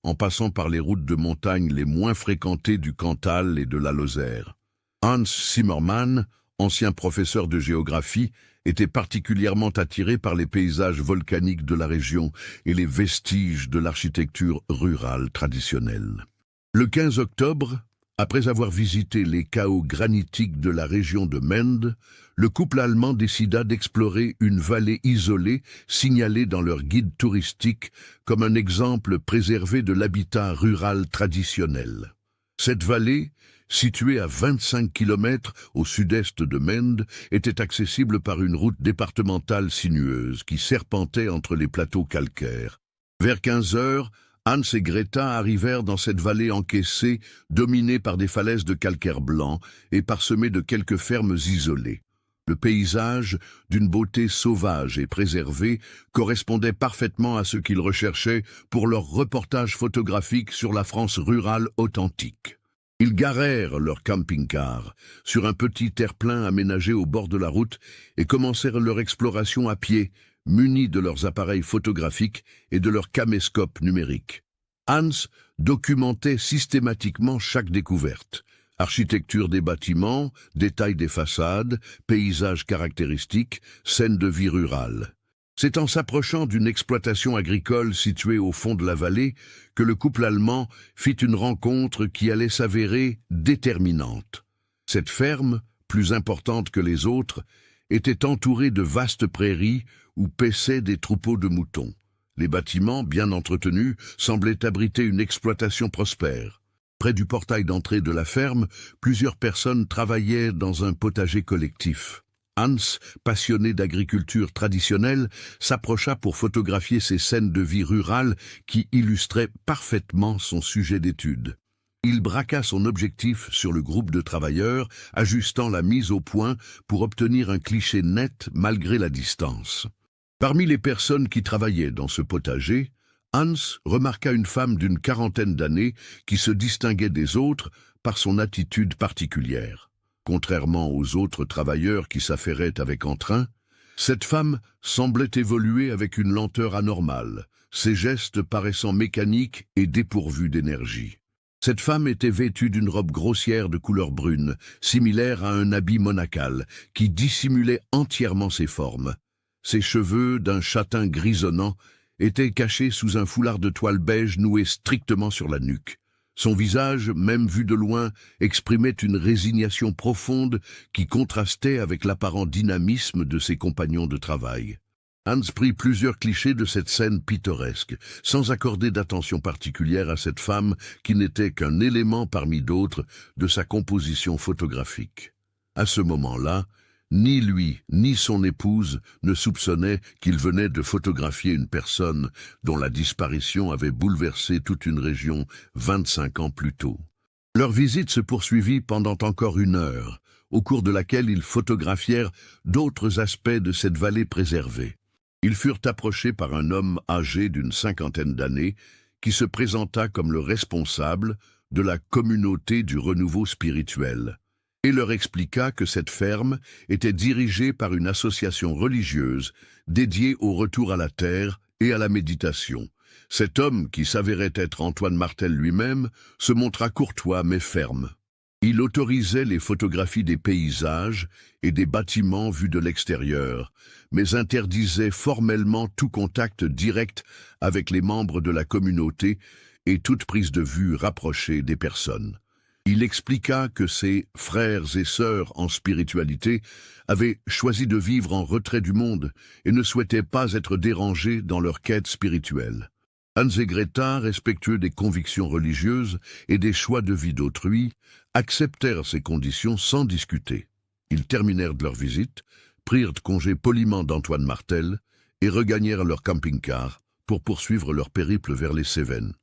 en passant par les routes de montagne les moins fréquentées du Cantal et de la Lozère. Hans Zimmermann, ancien professeur de géographie, était particulièrement attiré par les paysages volcaniques de la région et les vestiges de l'architecture rurale traditionnelle. Le 15 octobre, après avoir visité les chaos granitiques de la région de Mende, le couple allemand décida d'explorer une vallée isolée signalée dans leur guide touristique comme un exemple préservé de l'habitat rural traditionnel. Cette vallée, située à 25 km au sud-est de Mende, était accessible par une route départementale sinueuse qui serpentait entre les plateaux calcaires. Vers 15 heures, Hans et Greta arrivèrent dans cette vallée encaissée, dominée par des falaises de calcaire blanc et parsemée de quelques fermes isolées. Le paysage, d'une beauté sauvage et préservée, correspondait parfaitement à ce qu'ils recherchaient pour leur reportage photographique sur la France rurale authentique. Ils garèrent leur camping-car sur un petit terre-plein aménagé au bord de la route et commencèrent leur exploration à pied, munis de leurs appareils photographiques et de leurs caméscopes numériques. Hans documentait systématiquement chaque découverte. Architecture des bâtiments, détails des façades, paysages caractéristiques, scènes de vie rurale. C'est en s'approchant d'une exploitation agricole située au fond de la vallée que le couple allemand fit une rencontre qui allait s'avérer déterminante. Cette ferme, plus importante que les autres, était entourée de vastes prairies où paissaient des troupeaux de moutons. Les bâtiments, bien entretenus, semblaient abriter une exploitation prospère. Près du portail d'entrée de la ferme, plusieurs personnes travaillaient dans un potager collectif. Hans, passionné d'agriculture traditionnelle, s'approcha pour photographier ces scènes de vie rurale qui illustraient parfaitement son sujet d'étude. Il braqua son objectif sur le groupe de travailleurs, ajustant la mise au point pour obtenir un cliché net malgré la distance. Parmi les personnes qui travaillaient dans ce potager, Hans remarqua une femme d'une quarantaine d'années qui se distinguait des autres par son attitude particulière. Contrairement aux autres travailleurs qui s'affairaient avec entrain, cette femme semblait évoluer avec une lenteur anormale, ses gestes paraissant mécaniques et dépourvus d'énergie. Cette femme était vêtue d'une robe grossière de couleur brune, similaire à un habit monacal, qui dissimulait entièrement ses formes. Ses cheveux, d'un châtain grisonnant, étaient cachés sous un foulard de toile beige noué strictement sur la nuque. Son visage, même vu de loin, exprimait une résignation profonde qui contrastait avec l'apparent dynamisme de ses compagnons de travail. Hans prit plusieurs clichés de cette scène pittoresque, sans accorder d'attention particulière à cette femme qui n'était qu'un élément parmi d'autres de sa composition photographique. À ce moment-là, ni lui, ni son épouse ne soupçonnaient qu'il venait de photographier une personne dont la disparition avait bouleversé toute une région 25 ans plus tôt. Leur visite se poursuivit pendant encore 1 heure, au cours de laquelle ils photographièrent d'autres aspects de cette vallée préservée. Ils furent approchés par un homme âgé d'une 50aine d'années qui se présenta comme le responsable de la communauté du renouveau spirituel, et leur expliqua que cette ferme était dirigée par une association religieuse dédiée au retour à la terre et à la méditation. Cet homme, qui s'avérait être Antoine Martel lui-même, se montra courtois mais ferme. Il autorisait les photographies des paysages et des bâtiments vus de l'extérieur, mais interdisait formellement tout contact direct avec les membres de la communauté et toute prise de vue rapprochée des personnes. Il expliqua que ses frères et sœurs en spiritualité avaient choisi de vivre en retrait du monde et ne souhaitaient pas être dérangés dans leur quête spirituelle. Hans et Greta, respectueux des convictions religieuses et des choix de vie d'autrui, acceptèrent ces conditions sans discuter. Ils terminèrent leur visite, prirent congé poliment d'Antoine Martel et regagnèrent leur camping-car pour poursuivre leur périple vers les Cévennes.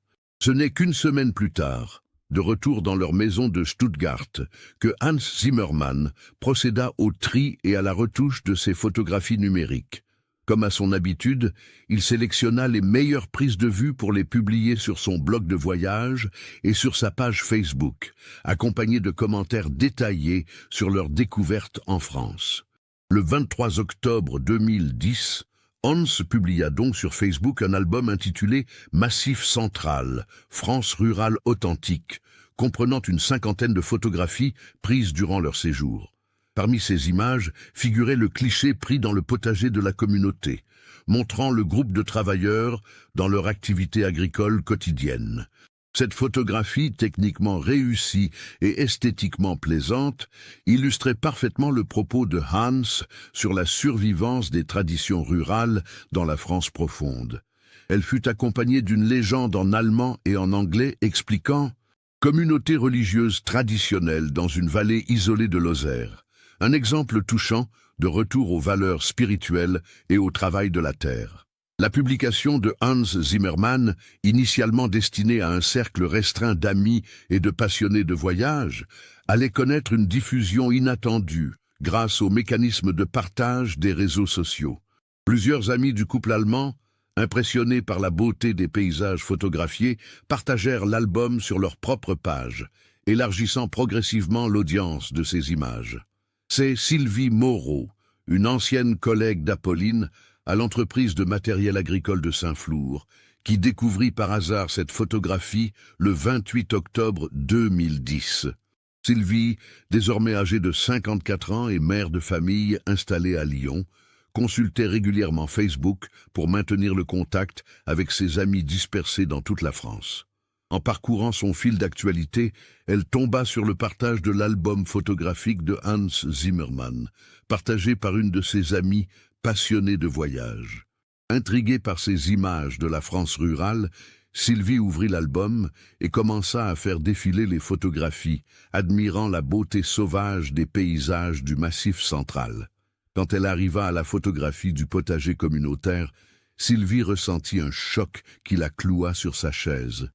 Ce n'est qu'1 semaine plus tard, de retour dans leur maison de Stuttgart, que Hans Zimmermann procéda au tri et à la retouche de ses photographies numériques. Comme à son habitude, il sélectionna les meilleures prises de vue pour les publier sur son blog de voyage et sur sa page Facebook, accompagnés de commentaires détaillés sur leurs découvertes en France. Le 23 octobre 2010, Hans publia donc sur Facebook un album intitulé « Massif central, France rurale authentique », comprenant une 50aine de photographies prises durant leur séjour. Parmi ces images figurait le cliché pris dans le potager de la communauté, montrant le groupe de travailleurs dans leur activité agricole quotidienne. Cette photographie, techniquement réussie et esthétiquement plaisante, illustrait parfaitement le propos de Hans sur la survivance des traditions rurales dans la France profonde. Elle fut accompagnée d'une légende en allemand et en anglais expliquant « Communauté religieuse traditionnelle dans une vallée isolée de Lozère ». Un exemple touchant de retour aux valeurs spirituelles et au travail de la terre. La publication de Hans Zimmermann, initialement destinée à un cercle restreint d'amis et de passionnés de voyage, allait connaître une diffusion inattendue grâce au mécanisme de partage des réseaux sociaux. Plusieurs amis du couple allemand, impressionnés par la beauté des paysages photographiés, partagèrent l'album sur leur propre page, élargissant progressivement l'audience de ces images. C'est Sylvie Moreau, une ancienne collègue d'Apolline, à l'entreprise de matériel agricole de Saint-Flour, qui découvrit par hasard cette photographie le 28 octobre 2010. Sylvie, désormais âgée de 54 ans et mère de famille installée à Lyon, consultait régulièrement Facebook pour maintenir le contact avec ses amis dispersés dans toute la France. En parcourant son fil d'actualité, elle tomba sur le partage de l'album photographique de Hans Zimmermann, partagé par une de ses amies passionnée de voyage. Intriguée par ces images de la France rurale, Sylvie ouvrit l'album et commença à faire défiler les photographies, admirant la beauté sauvage des paysages du Massif central. Quand elle arriva à la photographie du potager communautaire, Sylvie ressentit un choc qui la cloua sur sa chaise.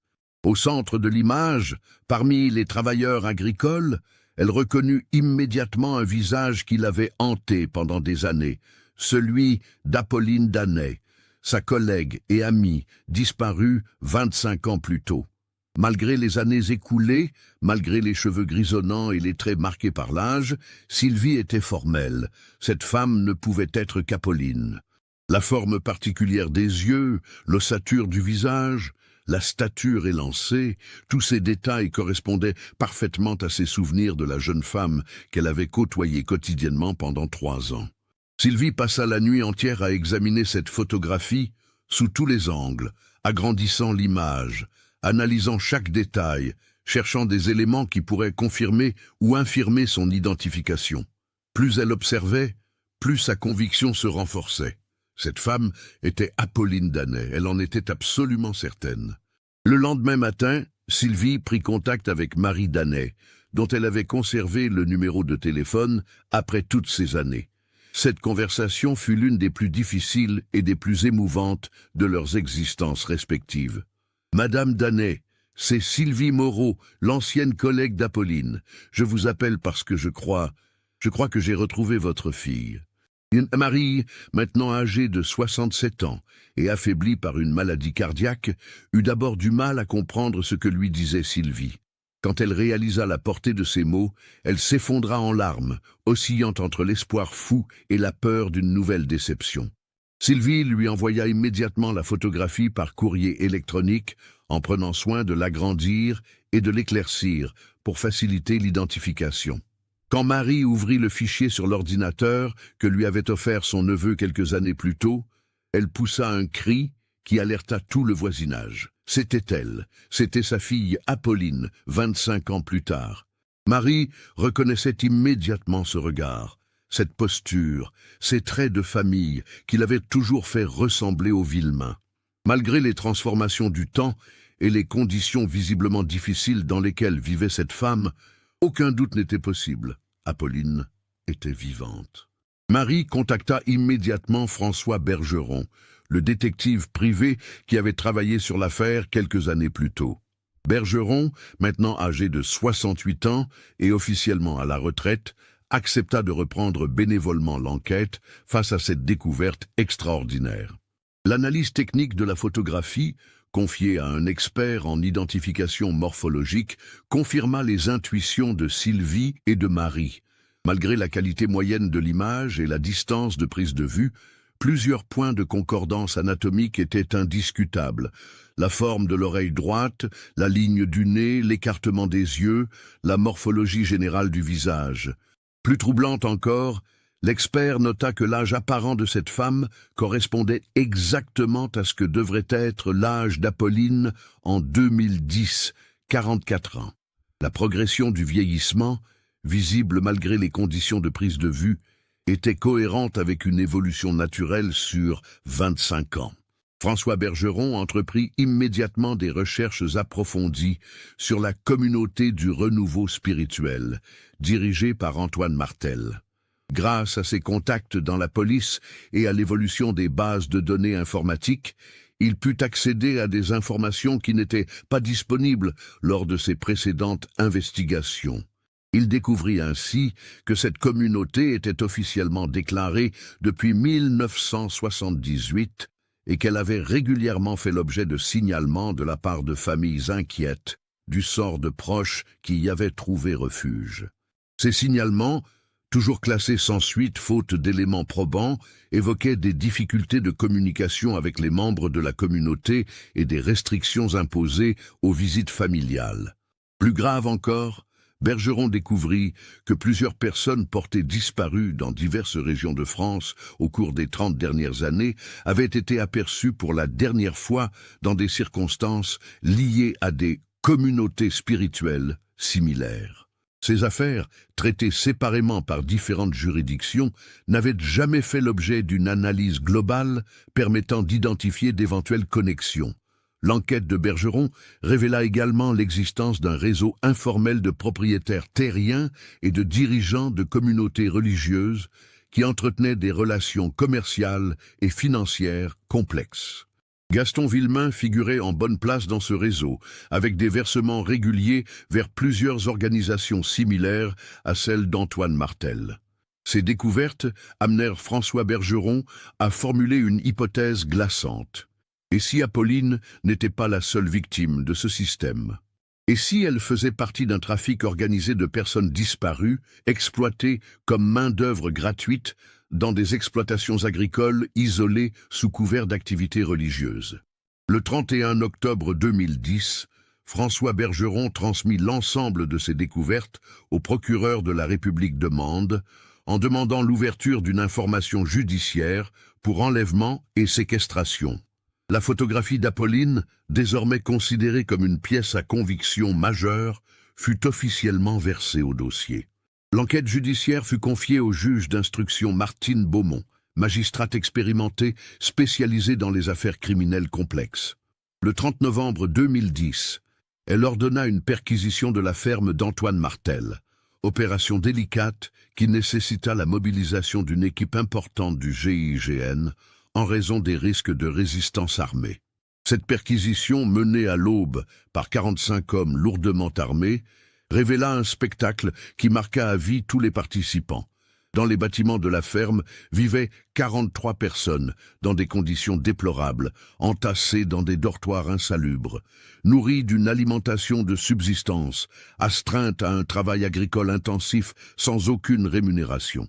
Au centre de l'image, parmi les travailleurs agricoles, elle reconnut immédiatement un visage qui l'avait hantée pendant des années, celui d'Apolline Danet, sa collègue et amie, disparue 25 ans plus tôt. Malgré les années écoulées, malgré les cheveux grisonnants et les traits marqués par l'âge, Sylvie était formelle. Cette femme ne pouvait être qu'Apolline. La forme particulière des yeux, l'ossature du visage, la stature élancée, tous ces détails correspondaient parfaitement à ses souvenirs de la jeune femme qu'elle avait côtoyée quotidiennement pendant 3 ans. Sylvie passa la nuit entière à examiner cette photographie sous tous les angles, agrandissant l'image, analysant chaque détail, cherchant des éléments qui pourraient confirmer ou infirmer son identification. Plus elle observait, plus sa conviction se renforçait. Cette femme était Apolline Danet, elle en était absolument certaine. Le lendemain matin, Sylvie prit contact avec Marie Danet, dont elle avait conservé le numéro de téléphone après toutes ces années. Cette conversation fut l'une des plus difficiles et des plus émouvantes de leurs existences respectives. « Madame Danet, c'est Sylvie Moreau, l'ancienne collègue d'Apolline. Je vous appelle parce que je crois que j'ai retrouvé votre fille. » Marie, maintenant âgée de 67 ans et affaiblie par une maladie cardiaque, eut d'abord du mal à comprendre ce que lui disait Sylvie. Quand elle réalisa la portée de ces mots, elle s'effondra en larmes, oscillant entre l'espoir fou et la peur d'une nouvelle déception. Sylvie lui envoya immédiatement la photographie par courrier électronique, en prenant soin de l'agrandir et de l'éclaircir pour faciliter l'identification. Quand Marie ouvrit le fichier sur l'ordinateur que lui avait offert son neveu quelques années plus tôt, elle poussa un cri qui alerta tout le voisinage. C'était elle, c'était sa fille Apolline, 25 ans plus tard. Marie reconnaissait immédiatement ce regard, cette posture, ces traits de famille qui l'avaient toujours fait ressembler au Villemain. Malgré les transformations du temps et les conditions visiblement difficiles dans lesquelles vivait cette femme, aucun doute n'était possible. Apolline était vivante. Marie contacta immédiatement François Bergeron, le détective privé qui avait travaillé sur l'affaire quelques années plus tôt. Bergeron, maintenant âgé de 68 ans et officiellement à la retraite, accepta de reprendre bénévolement l'enquête face à cette découverte extraordinaire. L'analyse technique de la photographie, confiée à un expert en identification morphologique, confirma les intuitions de Sylvie et de Marie. Malgré la qualité moyenne de l'image et la distance de prise de vue, plusieurs points de concordance anatomique étaient indiscutables. La forme de l'oreille droite, la ligne du nez, l'écartement des yeux, la morphologie générale du visage. Plus troublante encore, l'expert nota que l'âge apparent de cette femme correspondait exactement à ce que devrait être l'âge d'Apolline en 2010, 44 ans. La progression du vieillissement, visible malgré les conditions de prise de vue, était cohérente avec une évolution naturelle sur 25 ans. François Bergeron entreprit immédiatement des recherches approfondies sur la communauté du renouveau spirituel, dirigée par Antoine Martel. Grâce à ses contacts dans la police et à l'évolution des bases de données informatiques, il put accéder à des informations qui n'étaient pas disponibles lors de ses précédentes investigations. Il découvrit ainsi que cette communauté était officiellement déclarée depuis 1978 et qu'elle avait régulièrement fait l'objet de signalements de la part de familles inquiètes du sort de proches qui y avaient trouvé refuge. Ces signalements, toujours classés sans suite faute d'éléments probants, évoquaient des difficultés de communication avec les membres de la communauté et des restrictions imposées aux visites familiales. Plus grave encore, Bergeron découvrit que plusieurs personnes portées disparues dans diverses régions de France au cours des 30 dernières années avaient été aperçues pour la dernière fois dans des circonstances liées à des communautés spirituelles similaires. Ces affaires, traitées séparément par différentes juridictions, n'avaient jamais fait l'objet d'une analyse globale permettant d'identifier d'éventuelles connexions. L'enquête de Bergeron révéla également l'existence d'un réseau informel de propriétaires terriens et de dirigeants de communautés religieuses qui entretenaient des relations commerciales et financières complexes. Gaston Villemain figurait en bonne place dans ce réseau, avec des versements réguliers vers plusieurs organisations similaires à celles d'Antoine Martel. Ces découvertes amenèrent François Bergeron à formuler une hypothèse glaçante. Et si Apolline n'était pas la seule victime de ce système? Et si elle faisait partie d'un trafic organisé de personnes disparues, exploitées comme main-d'œuvre gratuite dans des exploitations agricoles isolées sous couvert d'activités religieuses? Le 31 octobre 2010, François Bergeron transmit l'ensemble de ses découvertes au procureur de la République de Mende en demandant l'ouverture d'une information judiciaire pour enlèvement et séquestration. La photographie d'Apolline, désormais considérée comme une pièce à conviction majeure, fut officiellement versée au dossier. L'enquête judiciaire fut confiée au juge d'instruction Martine Beaumont, magistrate expérimentée spécialisée dans les affaires criminelles complexes. Le 30 novembre 2010, elle ordonna une perquisition de la ferme d'Antoine Martel, opération délicate qui nécessita la mobilisation d'une équipe importante du GIGN, en raison des risques de résistance armée. Cette perquisition, menée à l'aube par 45 hommes lourdement armés, révéla un spectacle qui marqua à vie tous les participants. Dans les bâtiments de la ferme vivaient 43 personnes, dans des conditions déplorables, entassées dans des dortoirs insalubres, nourries d'une alimentation de subsistance, astreintes à un travail agricole intensif sans aucune rémunération.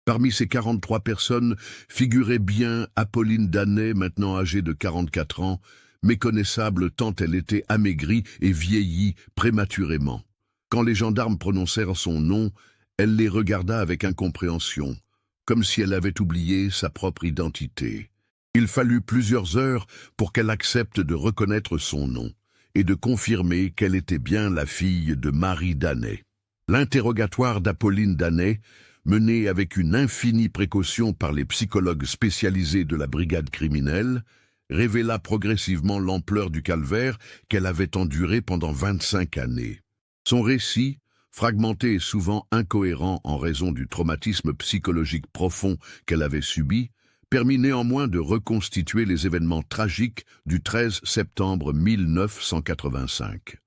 Parmi ces 43 personnes figurait bien Apolline Danet, maintenant âgée de 44 ans, méconnaissable tant elle était amaigrie et vieillie prématurément. Quand les gendarmes prononcèrent son nom, elle les regarda avec incompréhension, comme si elle avait oublié sa propre identité. Il fallut plusieurs heures pour qu'elle accepte de reconnaître son nom et de confirmer qu'elle était bien la fille de Marie Danet. L'interrogatoire d'Apolline Danet, mené avec une infinie précaution par les psychologues spécialisés de la brigade criminelle, révéla progressivement l'ampleur du calvaire qu'elle avait enduré pendant 25 années. Son récit, fragmenté et souvent incohérent en raison du traumatisme psychologique profond qu'elle avait subi, permit néanmoins de reconstituer les événements tragiques du 13 septembre 1985.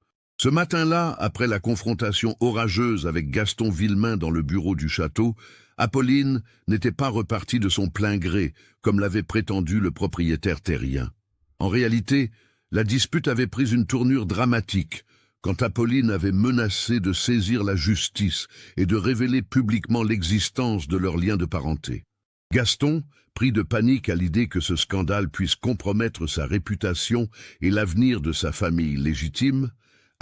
Ce matin-là, après la confrontation orageuse avec Gaston Villemain dans le bureau du château, Apolline n'était pas repartie de son plein gré, comme l'avait prétendu le propriétaire terrien. En réalité, la dispute avait pris une tournure dramatique, quand Apolline avait menacé de saisir la justice et de révéler publiquement l'existence de leur lien de parenté. Gaston, pris de panique à l'idée que ce scandale puisse compromettre sa réputation et l'avenir de sa famille légitime,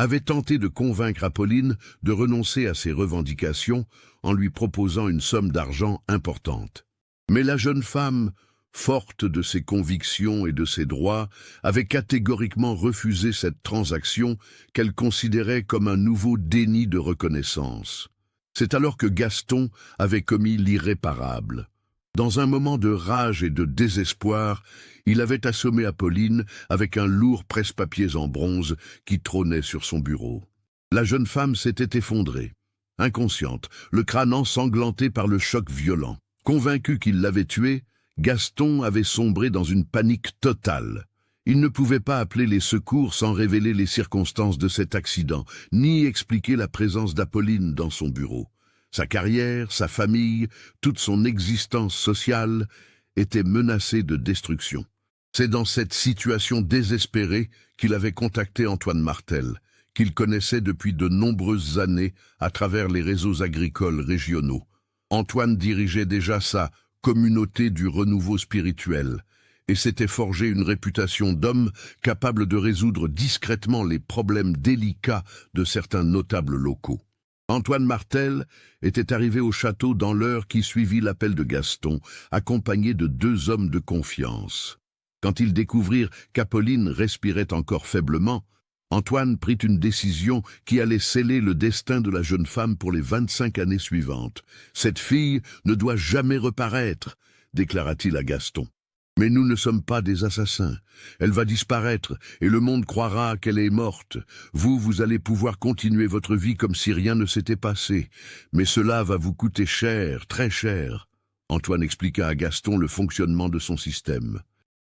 avait tenté de convaincre Apolline de renoncer à ses revendications en lui proposant une somme d'argent importante. Mais la jeune femme, forte de ses convictions et de ses droits, avait catégoriquement refusé cette transaction qu'elle considérait comme un nouveau déni de reconnaissance. C'est alors que Gaston avait commis l'irréparable. Dans un moment de rage et de désespoir, il avait assommé Apolline avec un lourd presse-papiers en bronze qui trônait sur son bureau. La jeune femme s'était effondrée. inconsciente, le crâne ensanglanté par le choc violent. Convaincu qu'il l'avait tuée, Gaston avait sombré dans une panique totale. Il ne pouvait pas appeler les secours sans révéler les circonstances de cet accident, ni expliquer la présence d'Apolline dans son bureau. Sa carrière, sa famille, toute son existence sociale étaient menacées de destruction. C'est dans cette situation désespérée qu'il avait contacté Antoine Martel, qu'il connaissait depuis de nombreuses années à travers les réseaux agricoles régionaux. Antoine dirigeait déjà sa communauté du renouveau spirituel et s'était forgé une réputation d'homme capable de résoudre discrètement les problèmes délicats de certains notables locaux. Antoine Martel était arrivé au château dans l'heure qui suivit l'appel de Gaston, accompagné de 2 hommes de confiance. Quand ils découvrirent qu'Apolline respirait encore faiblement, Antoine prit une décision qui allait sceller le destin de la jeune femme pour les 25 années suivantes. « Cette fille ne doit jamais reparaître », déclara-t-il à Gaston. « Mais nous ne sommes pas des assassins. Elle va disparaître et le monde croira qu'elle est morte. Vous allez pouvoir continuer votre vie comme si rien ne s'était passé. Mais cela va vous coûter cher, très cher. » Antoine expliqua à Gaston le fonctionnement de son système.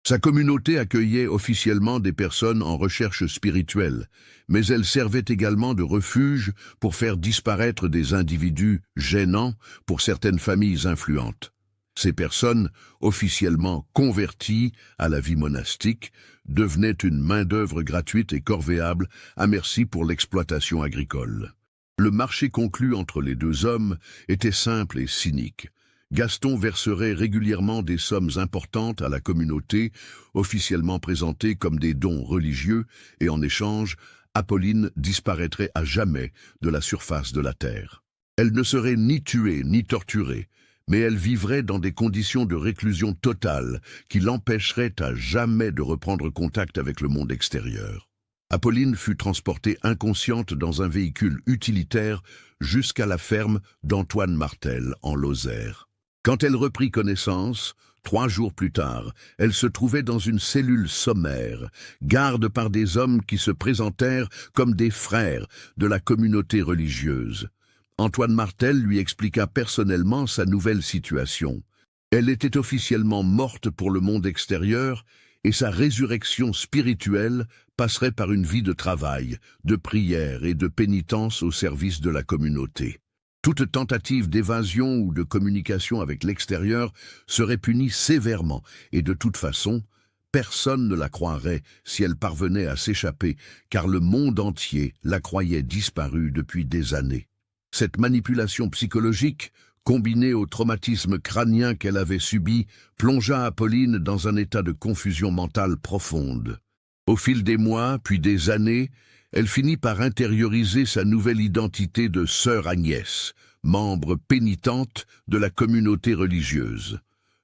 Sa communauté accueillait officiellement des personnes en recherche spirituelle, mais elle servait également de refuge pour faire disparaître des individus gênants pour certaines familles influentes. Ces personnes, officiellement converties à la vie monastique, devenaient une main-d'œuvre gratuite et corvéable à merci pour l'exploitation agricole. Le marché conclu entre les 2 hommes était simple et cynique. Gaston verserait régulièrement des sommes importantes à la communauté, officiellement présentées comme des dons religieux, et en échange, Apolline disparaîtrait à jamais de la surface de la terre. Elle ne serait ni tuée ni torturée, mais elle vivrait dans des conditions de réclusion totale qui l'empêcheraient à jamais de reprendre contact avec le monde extérieur. Apolline fut transportée inconsciente dans un véhicule utilitaire jusqu'à la ferme d'Antoine Martel en Lozère. Quand elle reprit connaissance, 3 jours plus tard, elle se trouvait dans une cellule sommaire, garde par des hommes qui se présentèrent comme des frères de la communauté religieuse. Antoine Martel lui expliqua personnellement sa nouvelle situation. Elle était officiellement morte pour le monde extérieur et sa résurrection spirituelle passerait par une vie de travail, de prière et de pénitence au service de la communauté. Toute tentative d'évasion ou de communication avec l'extérieur serait punie sévèrement et de toute façon, personne ne la croirait si elle parvenait à s'échapper car le monde entier la croyait disparue depuis des années. Cette manipulation psychologique, combinée au traumatisme crânien qu'elle avait subi, plongea Apolline dans un état de confusion mentale profonde. Au fil des mois, puis des années, elle finit par intérioriser sa nouvelle identité de sœur Agnès, membre pénitente de la communauté religieuse.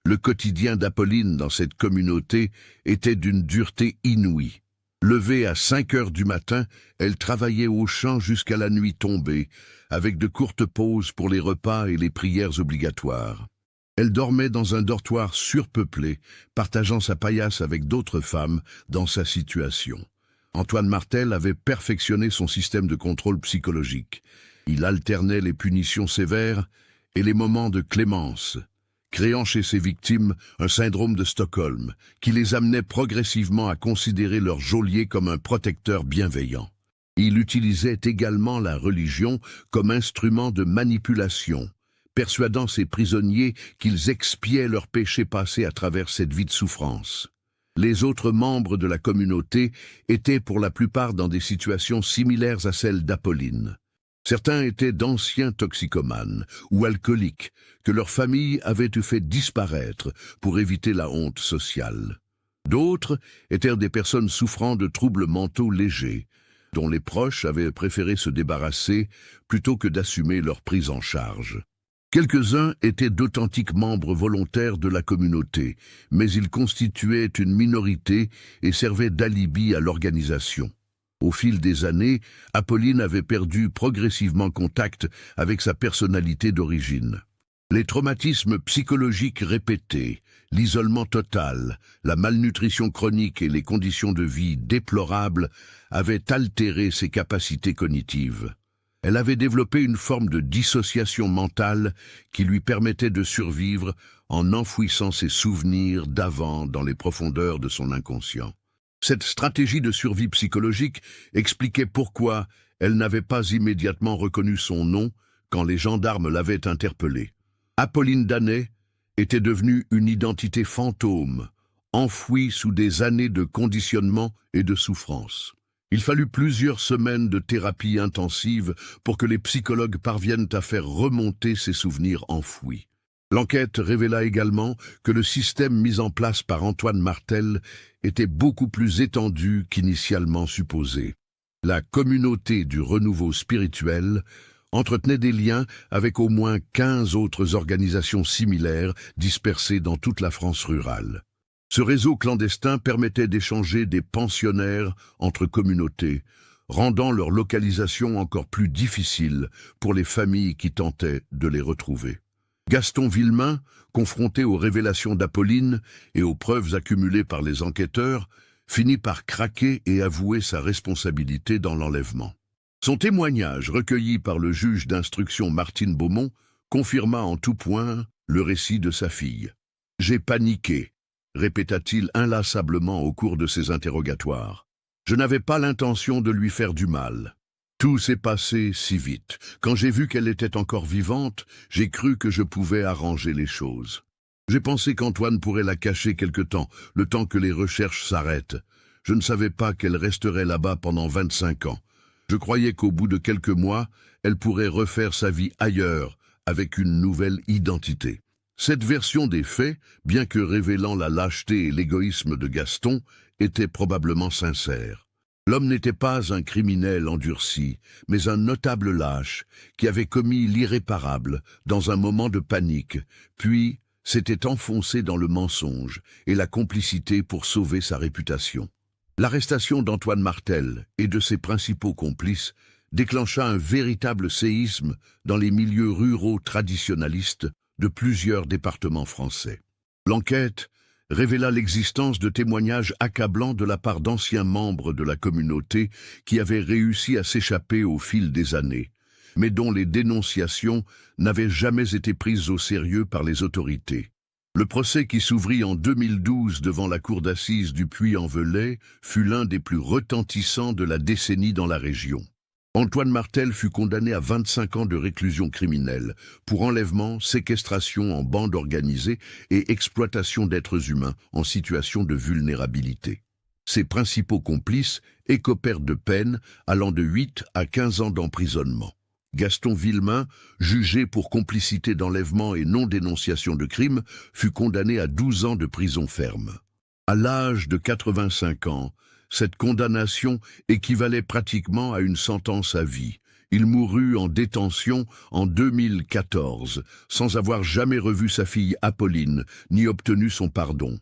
Le quotidien d'Apolline dans cette communauté était d'une dureté inouïe. Levée à 5 heures du matin, elle travaillait au champ jusqu'à la nuit tombée, avec de courtes pauses pour les repas et les prières obligatoires. Elle dormait dans un dortoir surpeuplé, partageant sa paillasse avec d'autres femmes dans sa situation. Antoine Martel avait perfectionné son système de contrôle psychologique. Il alternait les punitions sévères et les moments de clémence, créant chez ses victimes un syndrome de Stockholm qui les amenait progressivement à considérer leur geôlier comme un protecteur bienveillant. Il utilisait également la religion comme instrument de manipulation, persuadant ses prisonniers qu'ils expiaient leurs péchés passés à travers cette vie de souffrance. Les autres membres de la communauté étaient pour la plupart dans des situations similaires à celles d'Apolline. Certains étaient d'anciens toxicomanes ou alcooliques que leur famille avait eu fait disparaître pour éviter la honte sociale. D'autres étaient des personnes souffrant de troubles mentaux légers, dont les proches avaient préféré se débarrasser plutôt que d'assumer leur prise en charge. Quelques-uns étaient d'authentiques membres volontaires de la communauté, mais ils constituaient une minorité et servaient d'alibi à l'organisation. Au fil des années, Apolline avait perdu progressivement contact avec sa personnalité d'origine. Les traumatismes psychologiques répétés, l'isolement total, la malnutrition chronique et les conditions de vie déplorables avaient altéré ses capacités cognitives. Elle avait développé une forme de dissociation mentale qui lui permettait de survivre en enfouissant ses souvenirs d'avant dans les profondeurs de son inconscient. Cette stratégie de survie psychologique expliquait pourquoi elle n'avait pas immédiatement reconnu son nom quand les gendarmes l'avaient interpellée. Apolline Danet était devenue une identité fantôme, enfouie sous des années de conditionnement et de souffrance. Il fallut plusieurs semaines de thérapie intensive pour que les psychologues parviennent à faire remonter ces souvenirs enfouis. L'enquête révéla également que le système mis en place par Antoine Martel était beaucoup plus étendu qu'initialement supposé. La communauté du renouveau spirituel entretenait des liens avec au moins 15 autres organisations similaires dispersées dans toute la France rurale. Ce réseau clandestin permettait d'échanger des pensionnaires entre communautés, rendant leur localisation encore plus difficile pour les familles qui tentaient de les retrouver. Gaston Villemain, confronté aux révélations d'Apolline et aux preuves accumulées par les enquêteurs, finit par craquer et avouer sa responsabilité dans l'enlèvement. Son témoignage, recueilli par le juge d'instruction Martine Beaumont, confirma en tout point le récit de sa fille. « J'ai paniqué », répéta-t-il inlassablement au cours de ses interrogatoires. « Je n'avais pas l'intention de lui faire du mal. Tout s'est passé si vite. Quand j'ai vu qu'elle était encore vivante, j'ai cru que je pouvais arranger les choses. J'ai pensé qu'Antoine pourrait la cacher quelque temps, le temps que les recherches s'arrêtent. Je ne savais pas qu'elle resterait là-bas pendant 25 ans. Je croyais qu'au bout de quelques mois, elle pourrait refaire sa vie ailleurs, avec une nouvelle identité. » Cette version des faits, bien que révélant la lâcheté et l'égoïsme de Gaston, était probablement sincère. L'homme n'était pas un criminel endurci, mais un notable lâche qui avait commis l'irréparable dans un moment de panique, puis s'était enfoncé dans le mensonge et la complicité pour sauver sa réputation. L'arrestation d'Antoine Martel et de ses principaux complices déclencha un véritable séisme dans les milieux ruraux traditionalistes de plusieurs départements français. L'enquête révéla l'existence de témoignages accablants de la part d'anciens membres de la communauté qui avaient réussi à s'échapper au fil des années, mais dont les dénonciations n'avaient jamais été prises au sérieux par les autorités. Le procès qui s'ouvrit en 2012 devant la cour d'assises du Puy-en-Velay fut l'un des plus retentissants de la décennie dans la région. Antoine Martel fut condamné à 25 ans de réclusion criminelle pour enlèvement, séquestration en bande organisée et exploitation d'êtres humains en situation de vulnérabilité. Ses principaux complices écopèrent de peines allant de 8 à 15 ans d'emprisonnement. Gaston Villemain, jugé pour complicité d'enlèvement et non-dénonciation de crime, fut condamné à 12 ans de prison ferme. À l'âge de 85 ans, cette condamnation équivalait pratiquement à une sentence à vie. Il mourut en détention en 2014, sans avoir jamais revu sa fille Apolline, ni obtenu son pardon.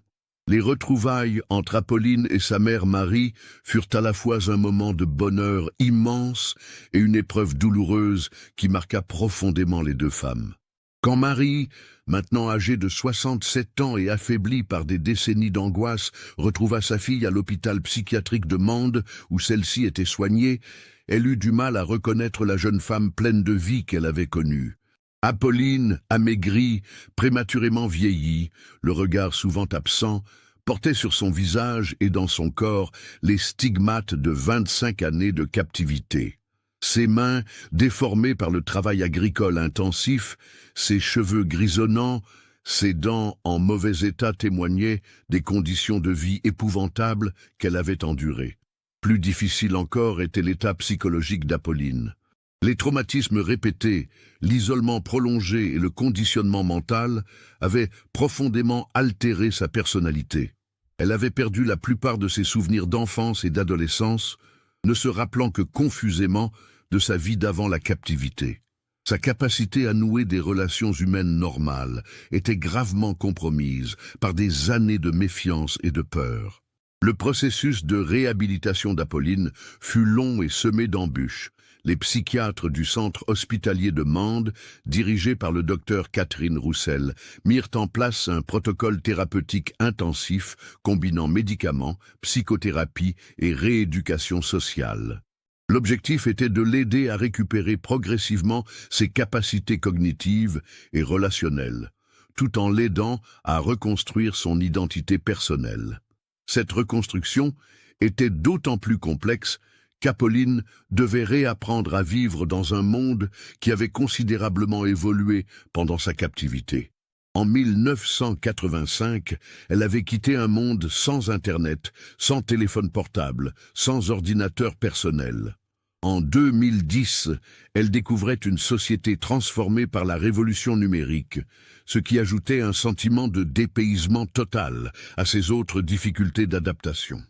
Les retrouvailles entre Apolline et sa mère Marie furent à la fois un moment de bonheur immense et une épreuve douloureuse qui marqua profondément les deux femmes. Quand Marie, maintenant âgée de 67 ans et affaiblie par des décennies d'angoisse, retrouva sa fille à l'hôpital psychiatrique de Mende, où celle-ci était soignée, elle eut du mal à reconnaître la jeune femme pleine de vie qu'elle avait connue. Apolline, amaigrie, prématurément vieillie, le regard souvent absent, portait sur son visage et dans son corps les stigmates de 25 années de captivité. Ses mains, déformées par le travail agricole intensif, ses cheveux grisonnants, ses dents en mauvais état témoignaient des conditions de vie épouvantables qu'elle avait endurées. Plus difficile encore était l'état psychologique d'Apolline. Les traumatismes répétés, l'isolement prolongé et le conditionnement mental avaient profondément altéré sa personnalité. Elle avait perdu la plupart de ses souvenirs d'enfance et d'adolescence, ne se rappelant que confusément de sa vie d'avant la captivité. Sa capacité à nouer des relations humaines normales était gravement compromise par des années de méfiance et de peur. Le processus de réhabilitation d'Apolline fut long et semé d'embûches. Les psychiatres du centre hospitalier de Mende, dirigés par le docteur Catherine Roussel, mirent en place un protocole thérapeutique intensif combinant médicaments, psychothérapie et rééducation sociale. L'objectif était de l'aider à récupérer progressivement ses capacités cognitives et relationnelles, tout en l'aidant à reconstruire son identité personnelle. Cette reconstruction était d'autant plus complexe qu'Apolline devait réapprendre à vivre dans un monde qui avait considérablement évolué pendant sa captivité. En 1985, elle avait quitté un monde sans Internet, sans téléphone portable, sans ordinateur personnel. En 2010, elle découvrait une société transformée par la révolution numérique, ce qui ajoutait un sentiment de dépaysement total à ses autres difficultés d'adaptation.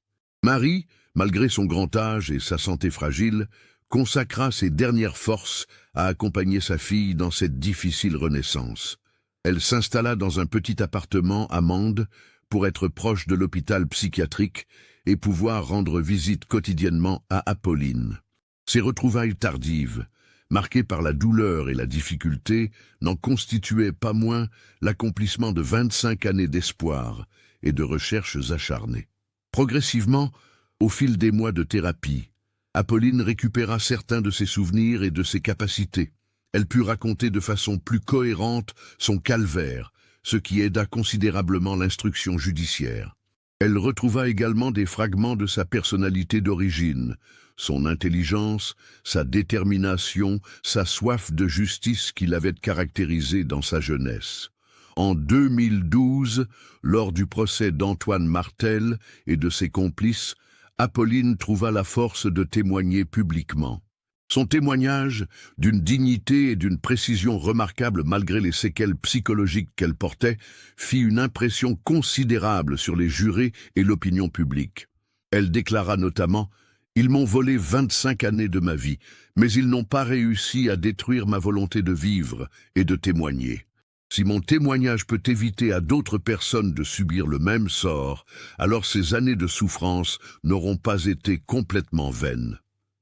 Marie, malgré son grand âge et sa santé fragile, consacra ses dernières forces à accompagner sa fille dans cette difficile renaissance. Elle s'installa dans un petit appartement à Mende pour être proche de l'hôpital psychiatrique et pouvoir rendre visite quotidiennement à Apolline. Ces retrouvailles tardives, marquées par la douleur et la difficulté, n'en constituaient pas moins l'accomplissement de 25 années d'espoir et de recherches acharnées. Progressivement, au fil des mois de thérapie, Apolline récupéra certains de ses souvenirs et de ses capacités. Elle put raconter de façon plus cohérente son calvaire, ce qui aida considérablement l'instruction judiciaire. Elle retrouva également des fragments de sa personnalité d'origine, son intelligence, sa détermination, sa soif de justice qui l'avait caractérisée dans sa jeunesse. En 2012, lors du procès d'Antoine Martel et de ses complices, Apolline trouva la force de témoigner publiquement. Son témoignage, d'une dignité et d'une précision remarquables malgré les séquelles psychologiques qu'elle portait, fit une impression considérable sur les jurés et l'opinion publique. Elle déclara notamment « Ils m'ont volé 25 années de ma vie, mais ils n'ont pas réussi à détruire ma volonté de vivre et de témoigner. Si mon témoignage peut éviter à d'autres personnes de subir le même sort, alors ces années de souffrance n'auront pas été complètement vaines. »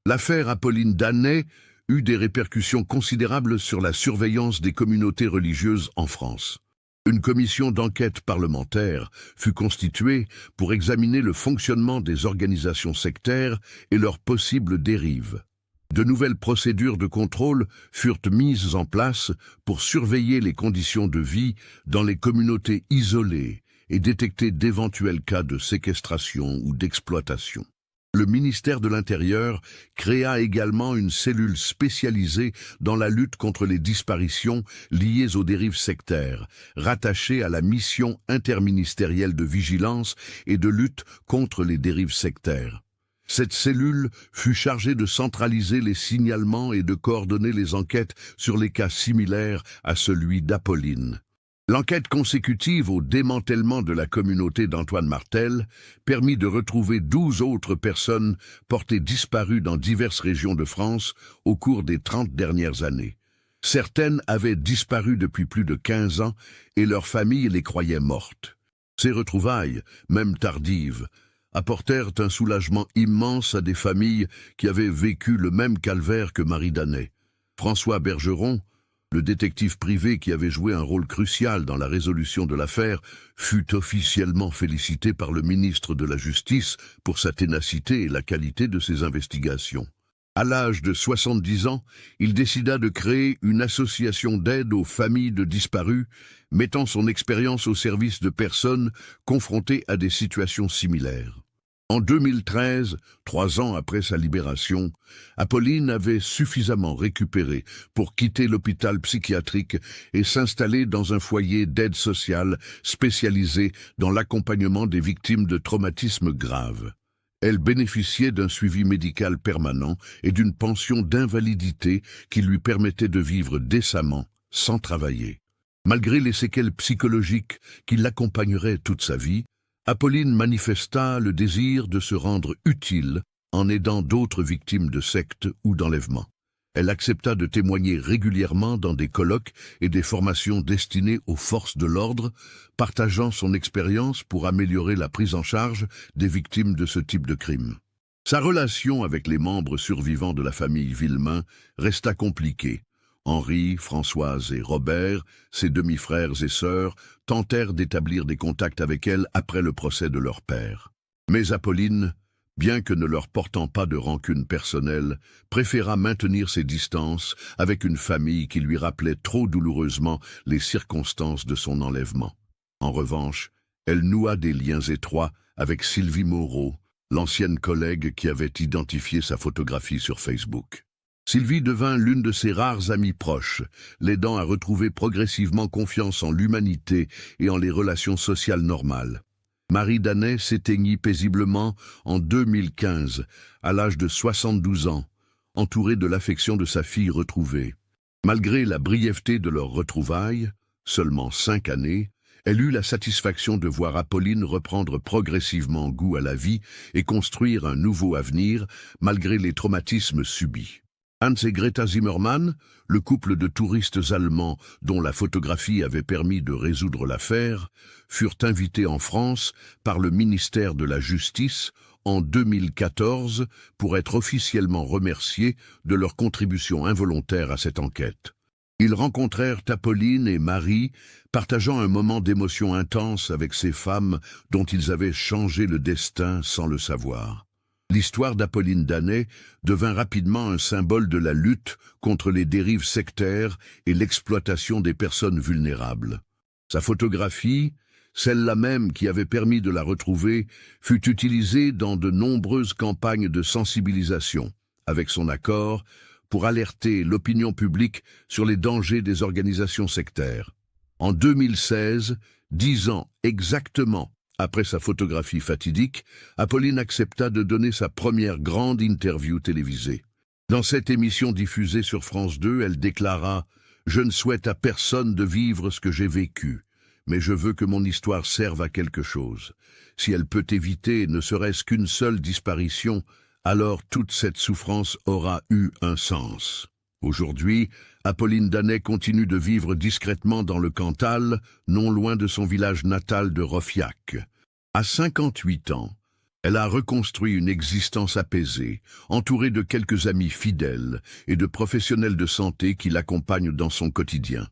L'affaire Apolline Daney eut des répercussions considérables sur la surveillance des communautés religieuses en France. Une commission d'enquête parlementaire fut constituée pour examiner le fonctionnement des organisations sectaires et leurs possibles dérives. De nouvelles procédures de contrôle furent mises en place pour surveiller les conditions de vie dans les communautés isolées et détecter d'éventuels cas de séquestration ou d'exploitation. Le ministère de l'Intérieur créa également une cellule spécialisée dans la lutte contre les disparitions liées aux dérives sectaires, rattachée à la mission interministérielle de vigilance et de lutte contre les dérives sectaires. Cette cellule fut chargée de centraliser les signalements et de coordonner les enquêtes sur les cas similaires à celui d'Apolline. L'enquête consécutive au démantèlement de la communauté d'Antoine Martel permit de retrouver 12 autres personnes portées disparues dans diverses régions de France au cours des 30 dernières années. Certaines avaient disparu depuis plus de 15 ans et leurs familles les croyaient mortes. Ces retrouvailles, même tardives, apportèrent un soulagement immense à des familles qui avaient vécu le même calvaire que Marie Daney. François Bergeron, le détective privé qui avait joué un rôle crucial dans la résolution de l'affaire, fut officiellement félicité par le ministre de la Justice pour sa ténacité et la qualité de ses investigations. À l'âge de 70 ans, il décida de créer une association d'aide aux familles de disparus, mettant son expérience au service de personnes confrontées à des situations similaires. En 2013, 3 ans après sa libération, Apolline avait suffisamment récupéré pour quitter l'hôpital psychiatrique et s'installer dans un foyer d'aide sociale spécialisé dans l'accompagnement des victimes de traumatismes graves. Elle bénéficiait d'un suivi médical permanent et d'une pension d'invalidité qui lui permettait de vivre décemment, sans travailler. Malgré les séquelles psychologiques qui l'accompagneraient toute sa vie, Apolline manifesta le désir de se rendre utile en aidant d'autres victimes de sectes ou d'enlèvements. Elle accepta de témoigner régulièrement dans des colloques et des formations destinées aux forces de l'ordre, partageant son expérience pour améliorer la prise en charge des victimes de ce type de crime. Sa relation avec les membres survivants de la famille Villemain resta compliquée. Henri, Françoise et Robert, ses demi-frères et sœurs, tentèrent d'établir des contacts avec elle après le procès de leur père. Mais Apolline bien que ne leur portant pas de rancune personnelle, préféra maintenir ses distances avec une famille qui lui rappelait trop douloureusement les circonstances de son enlèvement. En revanche, elle noua des liens étroits avec Sylvie Moreau, l'ancienne collègue qui avait identifié sa photographie sur Facebook. Sylvie devint l'une de ses rares amies proches, l'aidant à retrouver progressivement confiance en l'humanité et en les relations sociales normales. Marie Danet s'éteignit paisiblement en 2015, à l'âge de 72 ans, entourée de l'affection de sa fille retrouvée. Malgré la brièveté de leur retrouvailles, seulement 5 années, elle eut la satisfaction de voir Apolline reprendre progressivement goût à la vie et construire un nouveau avenir malgré les traumatismes subis. Hans et Greta Zimmermann, le couple de touristes allemands dont la photographie avait permis de résoudre l'affaire, furent invités en France par le ministère de la Justice en 2014 pour être officiellement remerciés de leur contribution involontaire à cette enquête. Ils rencontrèrent Apolline et Marie, partageant un moment d'émotion intense avec ces femmes dont ils avaient changé le destin sans le savoir. L'histoire d'Apolline Danet devint rapidement un symbole de la lutte contre les dérives sectaires et l'exploitation des personnes vulnérables. Sa photographie, celle-là même qui avait permis de la retrouver, fut utilisée dans de nombreuses campagnes de sensibilisation, avec son accord, pour alerter l'opinion publique sur les dangers des organisations sectaires. En 2016, 10 ans exactement après sa photographie fatidique, Apolline accepta de donner sa première grande interview télévisée. Dans cette émission diffusée sur France 2, elle déclara « Je ne souhaite à personne de vivre ce que j'ai vécu, mais je veux que mon histoire serve à quelque chose. Si elle peut éviter ne serait-ce qu'une seule disparition, alors toute cette souffrance aura eu un sens. » Aujourd'hui, Apolline Danet continue de vivre discrètement dans le Cantal, non loin de son village natal de Rofiac. À 58 ans, elle a reconstruit une existence apaisée, entourée de quelques amis fidèles et de professionnels de santé qui l'accompagnent dans son quotidien.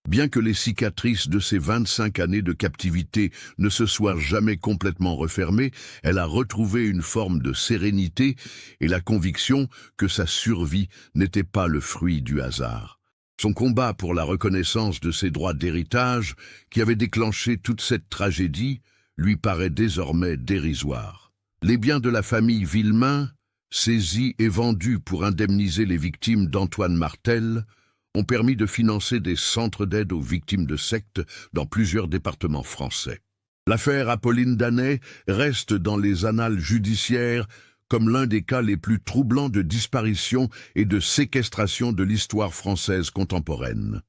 Bien que les cicatrices de ses 25 années de captivité ne se soient jamais complètement refermées, elle a retrouvé une forme de sérénité et la conviction que sa survie n'était pas le fruit du hasard. Son combat pour la reconnaissance de ses droits d'héritage, qui avait déclenché toute cette tragédie, lui paraît désormais dérisoire. Les biens de la famille Villemain, saisis et vendus pour indemniser les victimes d'Antoine Martel, ont permis de financer des centres d'aide aux victimes de sectes dans plusieurs départements français. L'affaire Apolline Danet reste dans les annales judiciaires comme l'un des cas les plus troublants de disparition et de séquestration de l'histoire française contemporaine.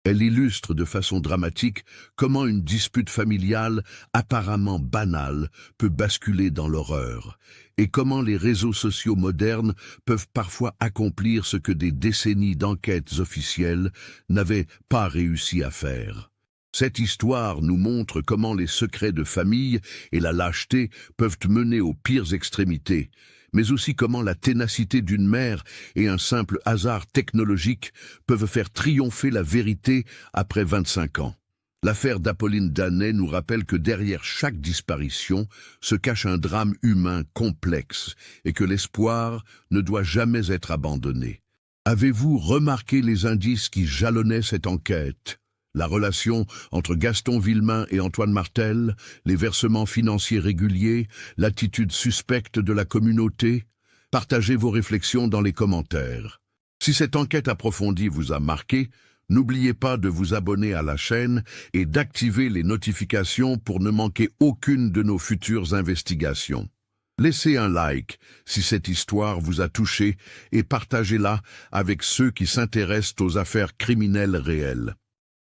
Elle illustre de façon dramatique comment une dispute familiale apparemment banale peut basculer dans l'horreur, et comment les réseaux sociaux modernes peuvent parfois accomplir ce que des décennies d'enquêtes officielles n'avaient pas réussi à faire. Cette histoire nous montre comment les secrets de famille et la lâcheté peuvent mener aux pires extrémités, mais aussi comment la ténacité d'une mère et un simple hasard technologique peuvent faire triompher la vérité après 25 ans. L'affaire d'Apolline Danet nous rappelle que derrière chaque disparition se cache un drame humain complexe et que l'espoir ne doit jamais être abandonné. Avez-vous remarqué les indices qui jalonnaient cette enquête ? La relation entre Gaston Villemain et Antoine Martel, les versements financiers réguliers, l'attitude suspecte de la communauté? Partagez vos réflexions dans les commentaires. Si cette enquête approfondie vous a marqué, n'oubliez pas de vous abonner à la chaîne et d'activer les notifications pour ne manquer aucune de nos futures investigations. Laissez un like si cette histoire vous a touché et partagez-la avec ceux qui s'intéressent aux affaires criminelles réelles.